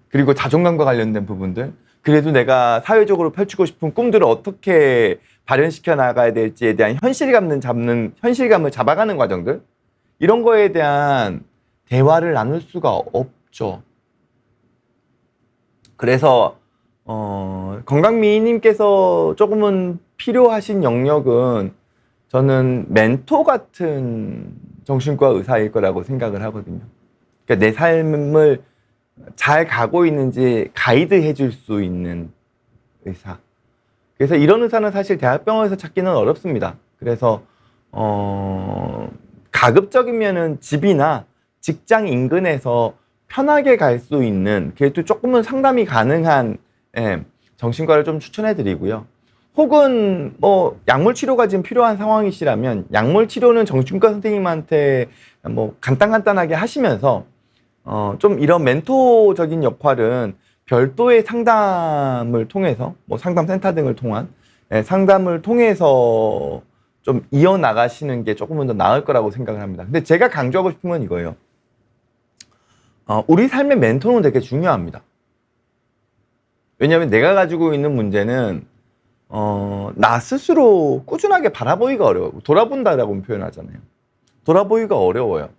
그리고 자존감과 관련된 부분들, 그래도 내가 사회적으로 펼치고 싶은 꿈들을 어떻게 발현시켜 나가야 될지에 대한 현실감을 잡아가는 과정들, 이런 거에 대한 대화를 나눌 수가 없죠. 그래서 건강미인님께서 조금은 필요하신 영역은 저는 멘토 같은 정신과 의사일 거라고 생각을 하거든요. 그러니까 내 삶을 잘 가고 있는지 가이드 해줄 수 있는 의사. 그래서 이런 의사는 사실 대학병원에서 찾기는 어렵습니다. 그래서 가급적이면은 집이나 직장 인근에서 편하게 갈 수 있는, 그래도 조금은 상담이 가능한 정신과를 좀 추천해 드리고요. 혹은 약물 치료가 지금 필요한 상황이시라면 약물 치료는 정신과 선생님한테 간단하게 하시면서 좀 이런 멘토적인 역할은 별도의 상담을 통해서, 뭐 상담센터 등을 통한 상담을 통해서 좀 이어나가시는 게 조금은 더 나을 거라고 생각을 합니다. 근데 제가 강조하고 싶은 건 이거예요. 우리 삶의 멘토는 되게 중요합니다. 왜냐하면 내가 가지고 있는 문제는 나 스스로 꾸준하게 바라보기가 어려워요. 돌아본다라고 표현하잖아요. 돌아보기가 어려워요.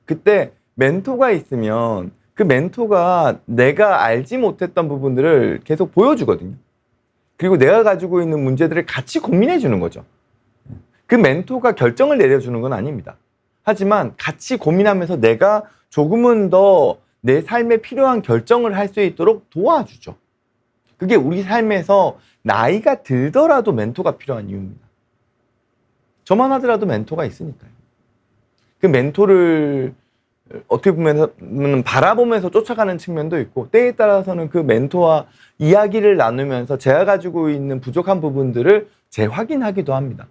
그때 멘토가 있으면 그 멘토가 내가 알지 못했던 부분들을 계속 보여주거든요. 그리고 내가 가지고 있는 문제들을 같이 고민해 주는 거죠. 그 멘토가 결정을 내려주는 건 아닙니다. 하지만 같이 고민하면서 내가 조금은 더 내 삶에 필요한 결정을 할 수 있도록 도와주죠. 그게 우리 삶에서 나이가 들더라도 멘토가 필요한 이유입니다. 저만 하더라도 멘토가 있으니까요. 그 멘토를 어떻게 보면 바라보면서 쫓아가는 측면도 있고, 때에 따라서는 그 멘토와 이야기를 나누면서 제가 가지고 있는 부족한 부분들을 재확인하기도 합니다.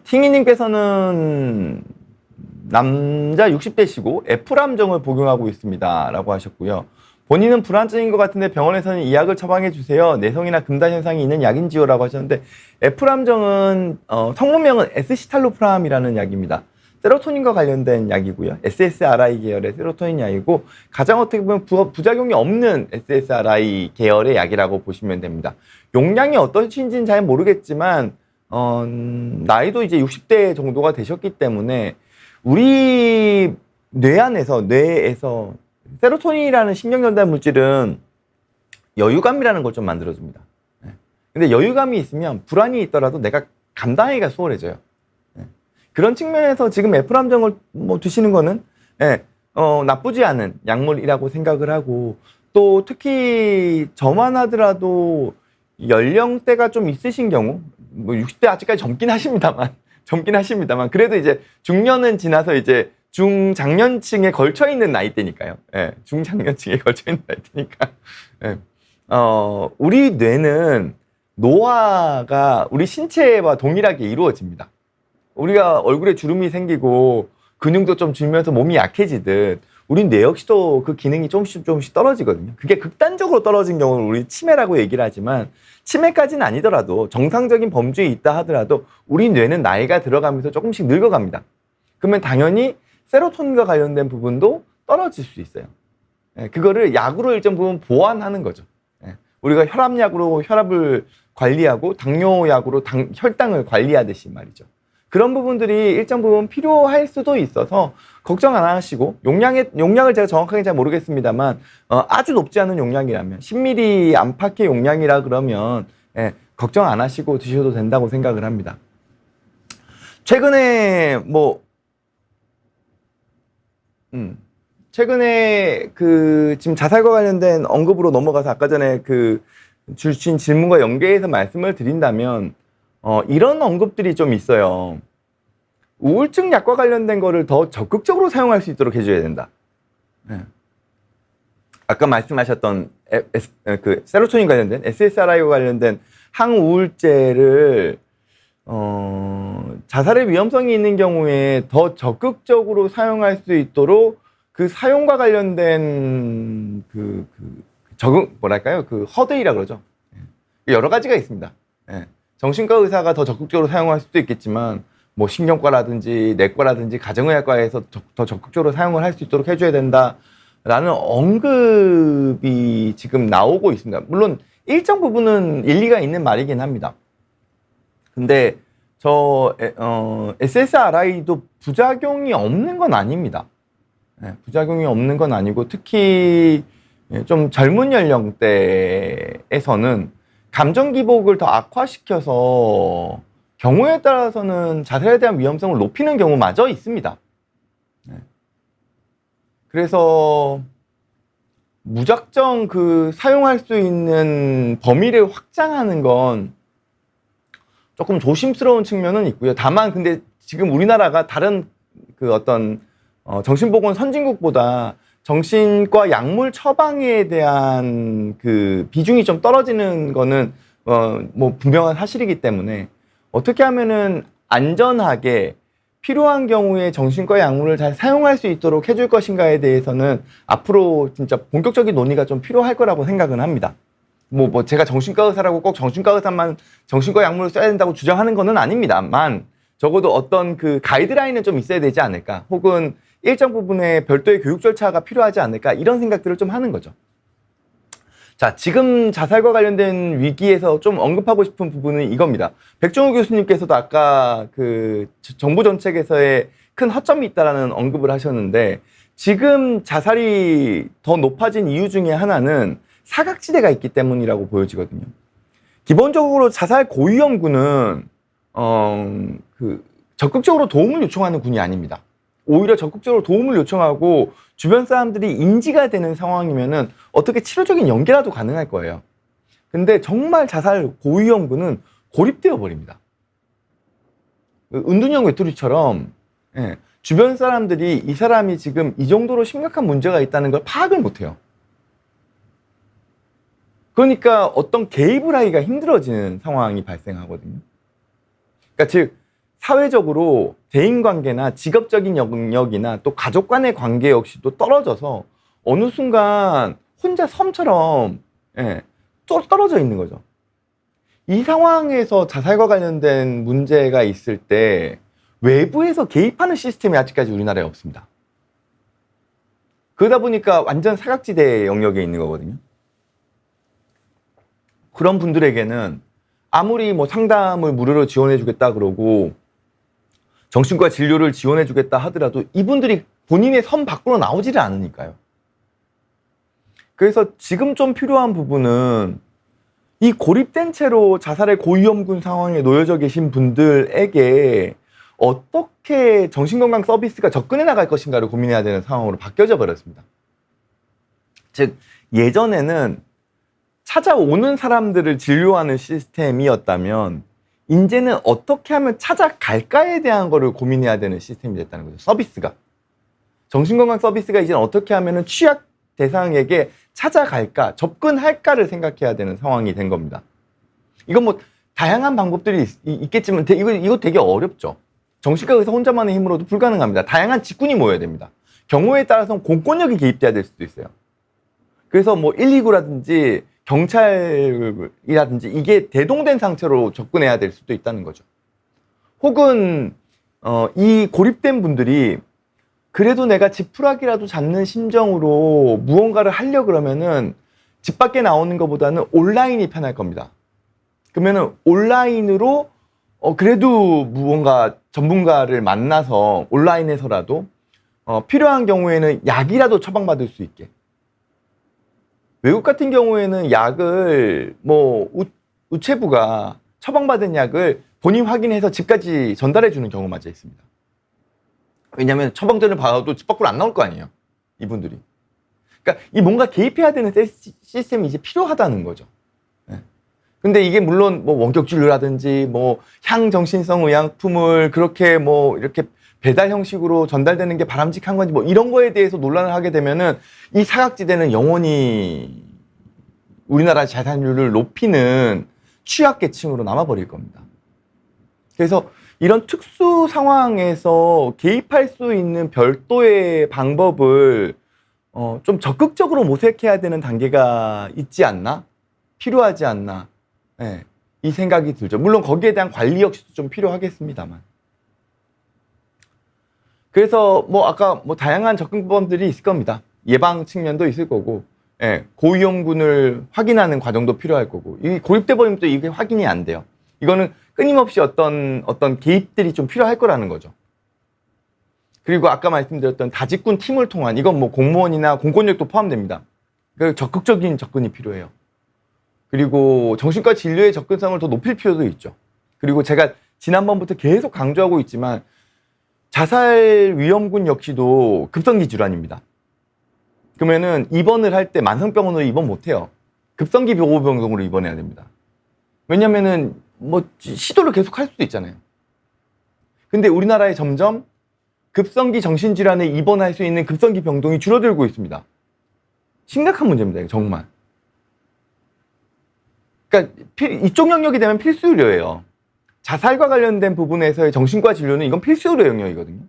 팅이님께서는 남자 60대시고 F람정을 복용하고 있습니다 라고 하셨고요. 본인은 불안증인 것 같은데 병원에서는 이 약을 처방해 주세요. 내성이나 금단 현상이 있는 약인지요? 라고 하셨는데, F람정은 성분명은 S시탈로프람이라는 약입니다. 세로토닌과 관련된 약이고요. SSRI 계열의 세로토닌 약이고, 가장 어떻게 보면 부작용이 없는 SSRI 계열의 약이라고 보시면 됩니다. 용량이 어떠신지는 잘 모르겠지만 나이도 이제 60대 정도가 되셨기 때문에 우리 뇌에서 세로토닌이라는 신경전달 물질은 여유감이라는 걸 좀 만들어줍니다. 근데 여유감이 있으면 불안이 있더라도 내가 감당하기가 수월해져요. 그런 측면에서 지금 F람정을 드시는 거는 나쁘지 않은 약물이라고 생각을 하고, 또 특히 저만 하더라도 연령대가 좀 있으신 경우, 60대 아직까지 젊긴 하십니다만 그래도 이제 중년은 지나서 이제 중장년층에 걸쳐 있는 나이대니까요. 중장년층에 걸쳐 있는 나이대니까. 우리 뇌는 노화가 우리 신체와 동일하게 이루어집니다. 우리가 얼굴에 주름이 생기고 근육도 좀 줄면서 몸이 약해지듯 우리 뇌 역시도 그 기능이 조금씩 떨어지거든요. 그게 극단적으로 떨어진 경우를 우리 치매라고 얘기를 하지만, 치매까지는 아니더라도 정상적인 범주에 있다 하더라도 우리 뇌는 나이가 들어가면서 조금씩 늙어갑니다. 그러면 당연히 세로토닌과 관련된 부분도 떨어질 수 있어요. 그거를 약으로 일정 부분 보완하는 거죠. 우리가 혈압약으로 혈압을 관리하고 당뇨약으로 혈당을 관리하듯이 말이죠. 그런 부분들이 일정 부분 필요할 수도 있어서 걱정 안 하시고, 용량을 제가 정확하게 잘 모르겠습니다만 아주 높지 않은 용량이라면 10ml 안팎의 용량이라 그러면 걱정 안 하시고 드셔도 된다고 생각을 합니다. 최근에 지금 자살과 관련된 언급으로 넘어가서 아까 전에 주신 질문과 연계해서 말씀을 드린다면, 이런 언급들이 좀 있어요. 우울증 약과 관련된 거를 더 적극적으로 사용할 수 있도록 해줘야 된다. 아까 말씀하셨던 세로토닌 관련된 SSRI와 관련된 항우울제를 자살의 위험성이 있는 경우에 더 적극적으로 사용할 수 있도록 그 사용과 관련된 허들이라 그러죠. 여러 가지가 있습니다. 정신과 의사가 더 적극적으로 사용할 수도 있겠지만, 신경과라든지 내과라든지 가정의학과에서 더 적극적으로 사용을 할 수 있도록 해줘야 된다라는 언급이 지금 나오고 있습니다. 물론 일정 부분은 일리가 있는 말이긴 합니다. 근데 SSRI도 부작용이 없는 건 아닙니다. 부작용이 없는 건 아니고, 특히 좀 젊은 연령대에서는 감정 기복을 더 악화시켜서 경우에 따라서는 자살에 대한 위험성을 높이는 경우마저 있습니다. 그래서 무작정 사용할 수 있는 범위를 확장하는 건 조금 조심스러운 측면은 있고요. 다만 근데 지금 우리나라가 다른 정신보건 선진국보다 정신과 약물 처방에 대한 비중이 좀 떨어지는 거는 분명한 사실이기 때문에, 어떻게 하면은 안전하게 필요한 경우에 정신과 약물을 잘 사용할 수 있도록 해줄 것인가에 대해서는 앞으로 진짜 본격적인 논의가 좀 필요할 거라고 생각은 합니다. 뭐 제가 정신과 의사라고 꼭 정신과 의사만 정신과 약물을 써야 된다고 주장하는 거는 아닙니다만 적어도 어떤 그 가이드라인은 좀 있어야 되지 않을까, 혹은 일정 부분에 별도의 교육 절차가 필요하지 않을까, 이런 생각들을 좀 하는 거죠. 자, 지금 자살과 관련된 위기에서 좀 언급하고 싶은 부분은 이겁니다. 백종우 교수님께서도 아까 그 정부 정책에서의 큰 허점이 있다라는 언급을 하셨는데, 지금 자살이 더 높아진 이유 중에 하나는 사각지대가 있기 때문이라고 보여지거든요. 기본적으로 자살 고위험군은 적극적으로 도움을 요청하는 군이 아닙니다. 오히려 적극적으로 도움을 요청하고 주변 사람들이 인지가 되는 상황이면은 어떻게 치료적인 연계라도 가능할 거예요. 근데 정말 자살 고위험군은 고립되어 버립니다. 은둔형 외톨이처럼, 예, 주변 사람들이 이 사람이 지금 이 정도로 심각한 문제가 있다는 걸 파악을 못해요. 그러니까 어떤 개입을 하기가 힘들어지는 상황이 발생하거든요. 그러니까 즉 사회적으로 대인관계나 직업적인 영역이나 또 가족 간의 관계 역시도 떨어져서 어느 순간 혼자 섬처럼, 예, 또 떨어져 있는 거죠. 이 상황에서 자살과 관련된 문제가 있을 때 외부에서 개입하는 시스템이 아직까지 우리나라에 없습니다. 그러다 보니까 완전 사각지대 영역에 있는 거거든요. 그런 분들에게는 아무리 뭐 상담을 무료로 지원해 주겠다 그러고 정신과 진료를 지원해 주겠다 하더라도 이분들이 본인의 선 밖으로 나오지를 않으니까요. 그래서 지금 좀 필요한 부분은 이 고립된 채로 자살의 고위험군 상황에 놓여져 계신 분들에게 어떻게 정신건강 서비스가 접근해 나갈 것인가를 고민해야 되는 상황으로 바뀌어져 버렸습니다. 즉 예전에는 찾아오는 사람들을 진료하는 시스템이었다면 이제는 어떻게 하면 찾아갈까에 대한 거를 고민해야 되는 시스템이 됐다는 거죠. 서비스가. 정신건강 서비스가 이제는 어떻게 하면 취약 대상에게 찾아갈까, 접근할까를 생각해야 되는 상황이 된 겁니다. 이건 뭐 다양한 방법들이 있겠지만 이거 되게 어렵죠. 정신과 의사 혼자만의 힘으로도 불가능합니다. 다양한 직군이 모여야 됩니다. 경우에 따라서는 공권력이 개입돼야 될 수도 있어요. 그래서 뭐 119라든지 경찰이라든지 이게 대동된 상태로 접근해야 될 수도 있다는 거죠. 혹은 이 고립된 분들이 그래도 내가 지푸라기라도 잡는 심정으로 무언가를 하려 그러면은 집 밖에 나오는 것보다는 온라인이 편할 겁니다. 그러면은 온라인으로 그래도 무언가 전문가를 만나서 온라인에서라도 필요한 경우에는 약이라도 처방받을 수 있게. 외국 같은 경우에는 약을 우체부가 처방받은 약을 본인 확인해서 집까지 전달해 주는 경우마저 있습니다. 왜냐하면 처방전을 받아도 집 밖으로 안 나올 거 아니에요, 이분들이. 그러니까 이 뭔가 개입해야 되는 시스템이 이제 필요하다는 거죠. 근데 이게 물론 뭐 원격 진료라든지 뭐 향정신성 의약품을 그렇게 뭐 이렇게 배달 형식으로 전달되는 게 바람직한 건지 뭐 이런 거에 대해서 논란을 하게 되면은 이 사각지대는 영원히 우리나라 자살률을 높이는 취약계층으로 남아버릴 겁니다. 그래서 이런 특수 상황에서 개입할 수 있는 별도의 방법을 좀 적극적으로 모색해야 되는 단계가 있지 않나? 필요하지 않나? 네, 이 생각이 들죠. 물론 거기에 대한 관리 역시도 좀 필요하겠습니다만. 그래서 뭐 아까 뭐 다양한 접근법들이 있을 겁니다. 예방 측면도 있을 거고, 예, 고위험군을 확인하는 과정도 필요할 거고, 이 고립돼 버리면 또 이게 확인이 안 돼요. 이거는 끊임없이 어떤 개입들이 좀 필요할 거라는 거죠. 그리고 아까 말씀드렸던 다직군 팀을 통한, 이건 뭐 공무원이나 공권력도 포함됩니다. 그 적극적인 접근이 필요해요. 그리고 정신과 진료의 접근성을 더 높일 필요도 있죠. 그리고 제가 지난번부터 계속 강조하고 있지만 자살 위험군 역시도 급성기 질환입니다. 그러면은 입원을 할 때 만성병원으로 입원 못해요. 급성기 보호병동으로 입원해야 됩니다. 왜냐면은 뭐 시도를 계속 할 수도 있잖아요. 근데 우리나라에 점점 급성기 정신질환에 입원할 수 있는 급성기 병동이 줄어들고 있습니다. 심각한 문제입니다, 정말. 그러니까 이쪽 영역이 되면 필수 의료예요. 자살과 관련된 부분에서의 정신과 진료는 이건 필수 의료 영역이거든요.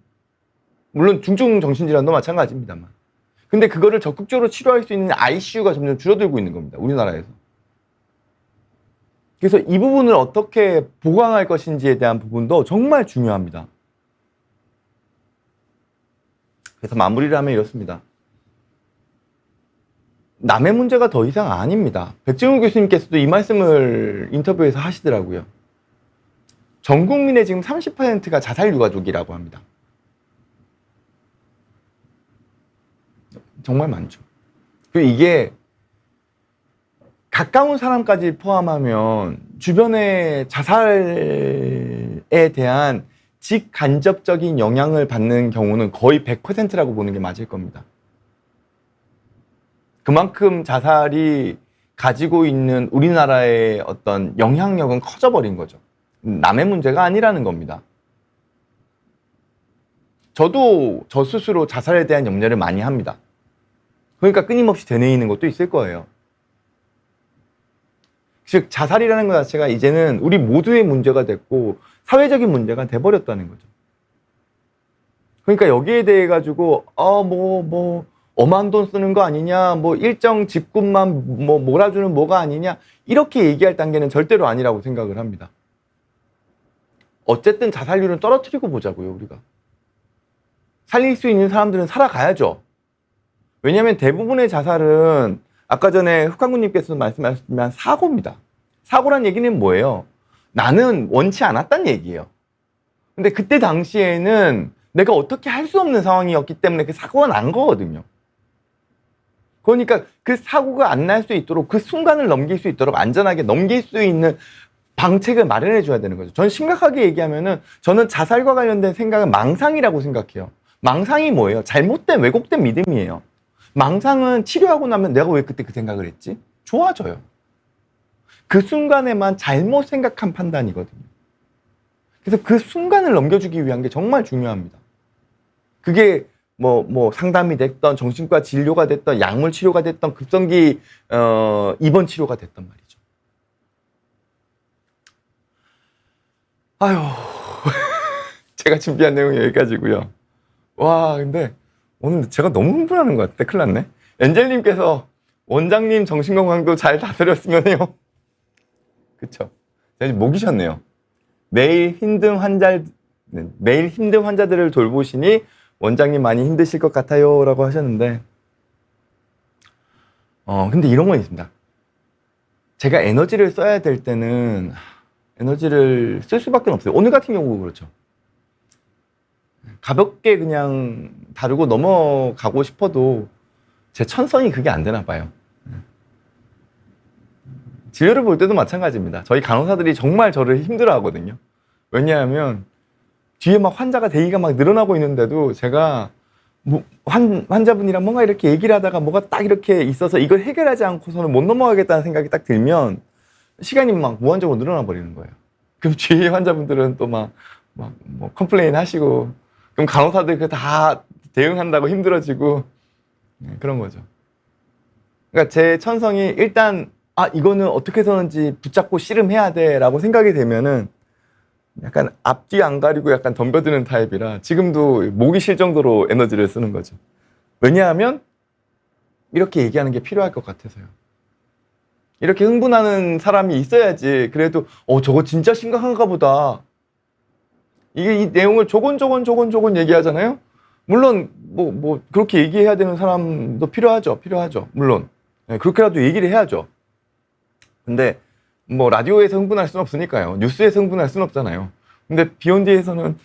물론 중증 정신질환도 마찬가지입니다만. 근데 그거를 적극적으로 치료할 수 있는 ICU가 점점 줄어들고 있는 겁니다. 우리나라에서. 그래서 이 부분을 어떻게 보강할 것인지에 대한 부분도 정말 중요합니다. 그래서 마무리를 하면 이렇습니다. 남의 문제가 더 이상 아닙니다. 백지훈 교수님께서도 이 말씀을 인터뷰에서 하시더라고요. 전 국민의 지금 30%가 자살 유가족이라고 합니다. 정말 많죠. 그리고 이게 가까운 사람까지 포함하면 주변의 자살에 대한 직간접적인 영향을 받는 경우는 거의 100%라고 보는 게 맞을 겁니다. 그만큼 자살이 가지고 있는 우리나라의 어떤 영향력은 커져버린 거죠. 남의 문제가 아니라는 겁니다. 저도 저 스스로 자살에 대한 염려를 많이 합니다. 그러니까 끊임없이 되뇌이는 것도 있을 거예요. 즉 자살이라는 것 자체가 이제는 우리 모두의 문제가 됐고 사회적인 문제가 돼버렸다는 거죠. 그러니까 여기에 대해 가지고 엄한 돈 쓰는 거 아니냐, 일정 직군만 몰아주는 뭐가 아니냐, 이렇게 얘기할 단계는 절대로 아니라고 생각을 합니다. 어쨌든 자살률은 떨어뜨리고 보자고요, 우리가. 살릴 수 있는 사람들은 살아가야죠. 왜냐하면 대부분의 자살은 아까 전에 흑황군님께서 말씀하셨지만 사고입니다. 사고란 얘기는 뭐예요? 나는 원치 않았단 얘기예요. 근데 그때 당시에는 내가 어떻게 할 수 없는 상황이었기 때문에 그 사고가 난 거거든요. 그러니까 그 사고가 안 날 수 있도록 그 순간을 넘길 수 있도록 안전하게 넘길 수 있는 방책을 마련해 줘야 되는 거죠. 저는 심각하게 얘기하면은 저는 자살과 관련된 생각은 망상이라고 생각해요. 망상이 뭐예요? 잘못된 왜곡된 믿음이에요. 망상은 치료하고 나면 내가 왜 그때 그 생각을 했지? 좋아져요. 그 순간에만 잘못 생각한 판단이거든요. 그래서 그 순간을 넘겨주기 위한 게 정말 중요합니다. 그게 상담이 됐던 정신과 진료가 됐던 약물 치료가 됐던 급성기 입원 치료가 됐단 말이죠. 아유 제가 준비한 내용이 여기까지고요. 와 근데 오늘 제가 너무 흥분하는 것 같아. 큰일 났네. 엔젤님께서 원장님 정신건강도 잘 다스렸으면 해요. 그쵸. 제가 목이 쉬었네요. 매일 힘든 환자들을 돌보시니 원장님 많이 힘드실 것 같아요 라고 하셨는데 근데 이런 건 있습니다. 제가 에너지를 써야 될 때는 에너지를 쓸 수밖에 없어요. 오늘 같은 경우 그렇죠. 가볍게 그냥 다루고 넘어가고 싶어도 제 천성이 그게 안 되나 봐요. 진료를 볼 때도 마찬가지입니다. 저희 간호사들이 정말 저를 힘들어 하거든요. 왜냐하면 뒤에 막 환자가 대기가 막 늘어나고 있는데도 제가 환자분이랑 뭔가 이렇게 얘기를 하다가 뭐가 딱 이렇게 있어서 이걸 해결하지 않고서는 못 넘어가겠다는 생각이 딱 들면 시간이 막 무한적으로 늘어나 버리는 거예요. 그럼 뒤에 환자분들은 또 막 컴플레인 하시고 그럼 간호사들 그 다 대응한다고 힘들어지고 그런 거죠. 그러니까 제 천성이 일단 이거는 어떻게 해서든지 붙잡고 씨름해야 돼 라고 생각이 되면은 약간 앞뒤 안 가리고 약간 덤벼드는 타입이라 지금도 목이 쉴 정도로 에너지를 쓰는 거죠. 왜냐하면 이렇게 얘기하는 게 필요할 것 같아서요. 이렇게 흥분하는 사람이 있어야지 그래도 저거 진짜 심각한가 보다. 이게 이 내용을 조곤조곤 얘기하잖아요. 물론 그렇게 얘기해야 되는 사람도 필요하죠. 물론 그렇게라도 얘기를 해야죠. 근데 라디오에서 흥분할 수는 없으니까요. 뉴스에서 흥분할 수는 없잖아요. 근데 비욘디에서는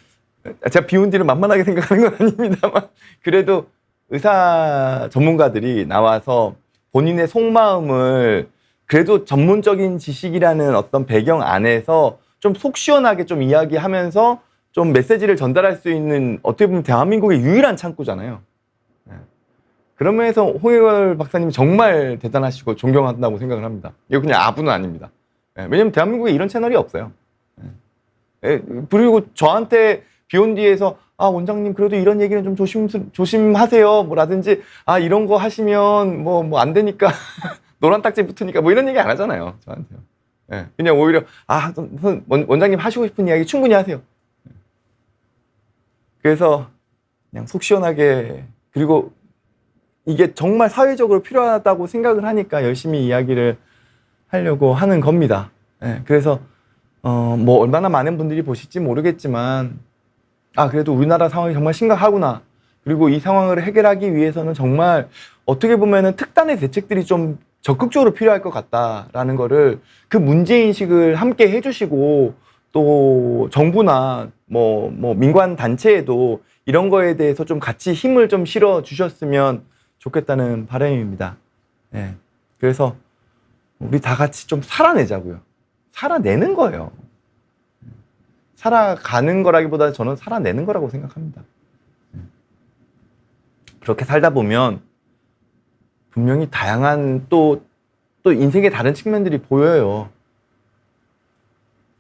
제가 비욘디를 만만하게 생각하는 건 아닙니다만 그래도 의사 전문가들이 나와서 본인의 속마음을 그래도 전문적인 지식이라는 어떤 배경 안에서 좀 속 시원하게 좀 이야기하면서 좀 메시지를 전달할 수 있는 어떻게 보면 대한민국의 유일한 창구잖아요. 그런 면에서 홍익월 박사님 정말 대단하시고 존경한다고 생각을 합니다. 이거 그냥 아부는 아닙니다. 왜냐면 대한민국에 이런 채널이 없어요. 그리고 저한테 비욘디에서 원장님 그래도 이런 얘기는 좀 조심하세요 라든지 이런 거 하시면 안 되니까 노란 딱지 붙으니까 이런 얘기 안 하잖아요. 저한테요. 예, 그냥 오히려 원장님 하시고 싶은 이야기 충분히 하세요. 그래서 그냥 속 시원하게, 그리고 이게 정말 사회적으로 필요하다고 생각을 하니까 열심히 이야기를 하려고 하는 겁니다. 예, 그래서 뭐 얼마나 많은 분들이 보실지 모르겠지만, 그래도 우리나라 상황이 정말 심각하구나. 그리고 이 상황을 해결하기 위해서는 정말 어떻게 보면은 특단의 대책들이 좀 적극적으로 필요할 것 같다라는 거를, 그 문제인식을 함께 해주시고, 또 정부나 뭐 민관 단체에도 이런 거에 대해서 좀 같이 힘을 좀 실어 주셨으면 좋겠다는 바람입니다. 예. 그래서 우리 다 같이 좀 살아내자고요. 살아내는 거예요. 살아가는 거라기보다 저는 살아내는 거라고 생각합니다. 그렇게 살다 보면 분명히 다양한 또 인생의 다른 측면들이 보여요.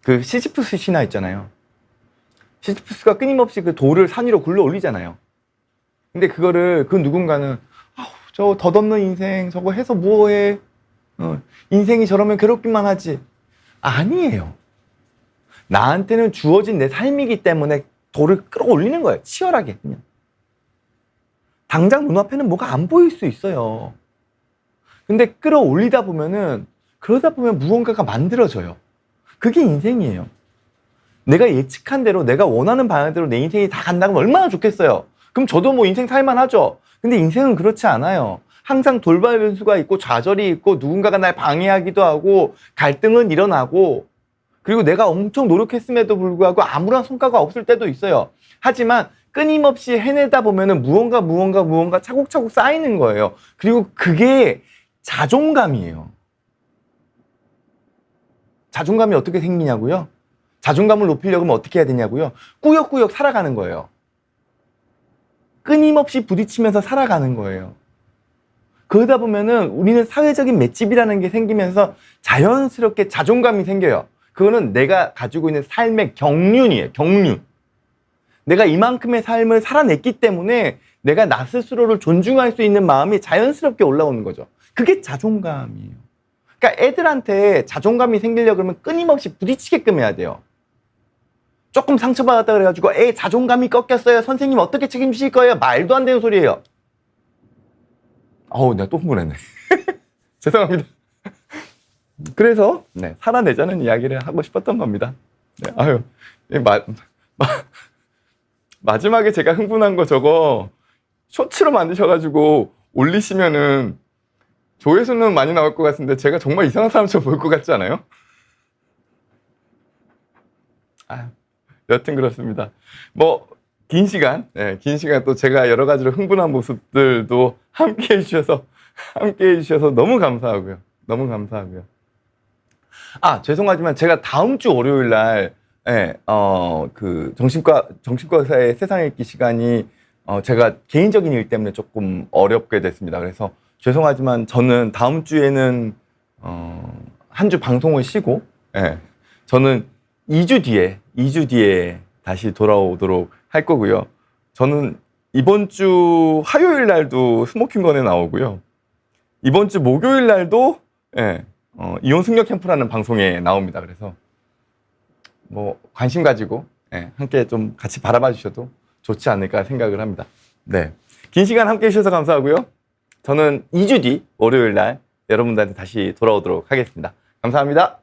그 시지프스 신화 있잖아요. 시지프스가 끊임없이 그 돌을 산 위로 굴러 올리잖아요. 근데 그거를 그 누군가는 저 덧없는 인생 저거 해서 뭐해? 인생이 저러면 괴롭기만 하지. 아니에요. 나한테는 주어진 내 삶이기 때문에 돌을 끌어올리는 거예요. 치열하게 그냥. 당장 눈앞에는 뭐가 안 보일 수 있어요. 근데 끌어올리다 보면은, 그러다 보면 무언가가 만들어져요. 그게 인생이에요. 내가 예측한 대로, 내가 원하는 방향대로 내 인생이 다 간다면 얼마나 좋겠어요. 그럼 저도 뭐 인생 살만하죠. 근데 인생은 그렇지 않아요. 항상 돌발 변수가 있고 좌절이 있고 누군가가 날 방해하기도 하고 갈등은 일어나고, 그리고 내가 엄청 노력했음에도 불구하고 아무런 성과가 없을 때도 있어요. 하지만 끊임없이 해내다 보면은 무언가 차곡차곡 쌓이는 거예요. 그리고 그게 자존감이에요. 자존감이 어떻게 생기냐고요? 자존감을 높이려면 어떻게 해야 되냐고요? 꾸역꾸역 살아가는 거예요. 끊임없이 부딪히면서 살아가는 거예요. 그러다 보면은 우리는 사회적인 맷집이라는 게 생기면서 자연스럽게 자존감이 생겨요. 그거는 내가 가지고 있는 삶의 경륜이에요. 경륜. 내가 이만큼의 삶을 살아냈기 때문에 내가 나 스스로를 존중할 수 있는 마음이 자연스럽게 올라오는 거죠. 그게 자존감이에요. 그러니까 애들한테 자존감이 생기려고 그러면 끊임없이 부딪히게끔 해야 돼요. 조금 상처받았다 그래가지고 애 자존감이 꺾였어요. 선생님 어떻게 책임지실 거예요? 말도 안 되는 소리예요. 내가 또 흥분했네. 죄송합니다. 그래서 살아내자는 이야기를 하고 싶었던 겁니다. 마지막에 제가 흥분한 거 저거 쇼츠로 만드셔가지고 올리시면은 조회수는 많이 나올 것 같은데 제가 정말 이상한 사람처럼 보일 것 같지 않아요? 여튼 그렇습니다. 긴 시간 또 제가 여러 가지로 흥분한 모습들도 함께 해주셔서 너무 감사하고요. 너무 감사하고요. 죄송하지만 제가 다음 주 월요일 날 그 정신과 의사의 세상 읽기 시간이 제가 개인적인 일 때문에 조금 어렵게 됐습니다. 그래서 죄송하지만 저는 다음 주에는 한 주 방송을 쉬고 저는 2주 뒤에 다시 돌아오도록 할 거고요. 저는 이번 주 화요일 날도 스모킹건에 나오고요. 이번 주 목요일 날도 이혼 승려 캠프라는 방송에 나옵니다. 그래서 관심 가지고 함께 좀 같이 바라봐 주셔도 좋지 않을까 생각을 합니다. 긴 시간 함께 해주셔서 감사하고요. 저는 2주 뒤 월요일 날 여러분들한테 다시 돌아오도록 하겠습니다. 감사합니다.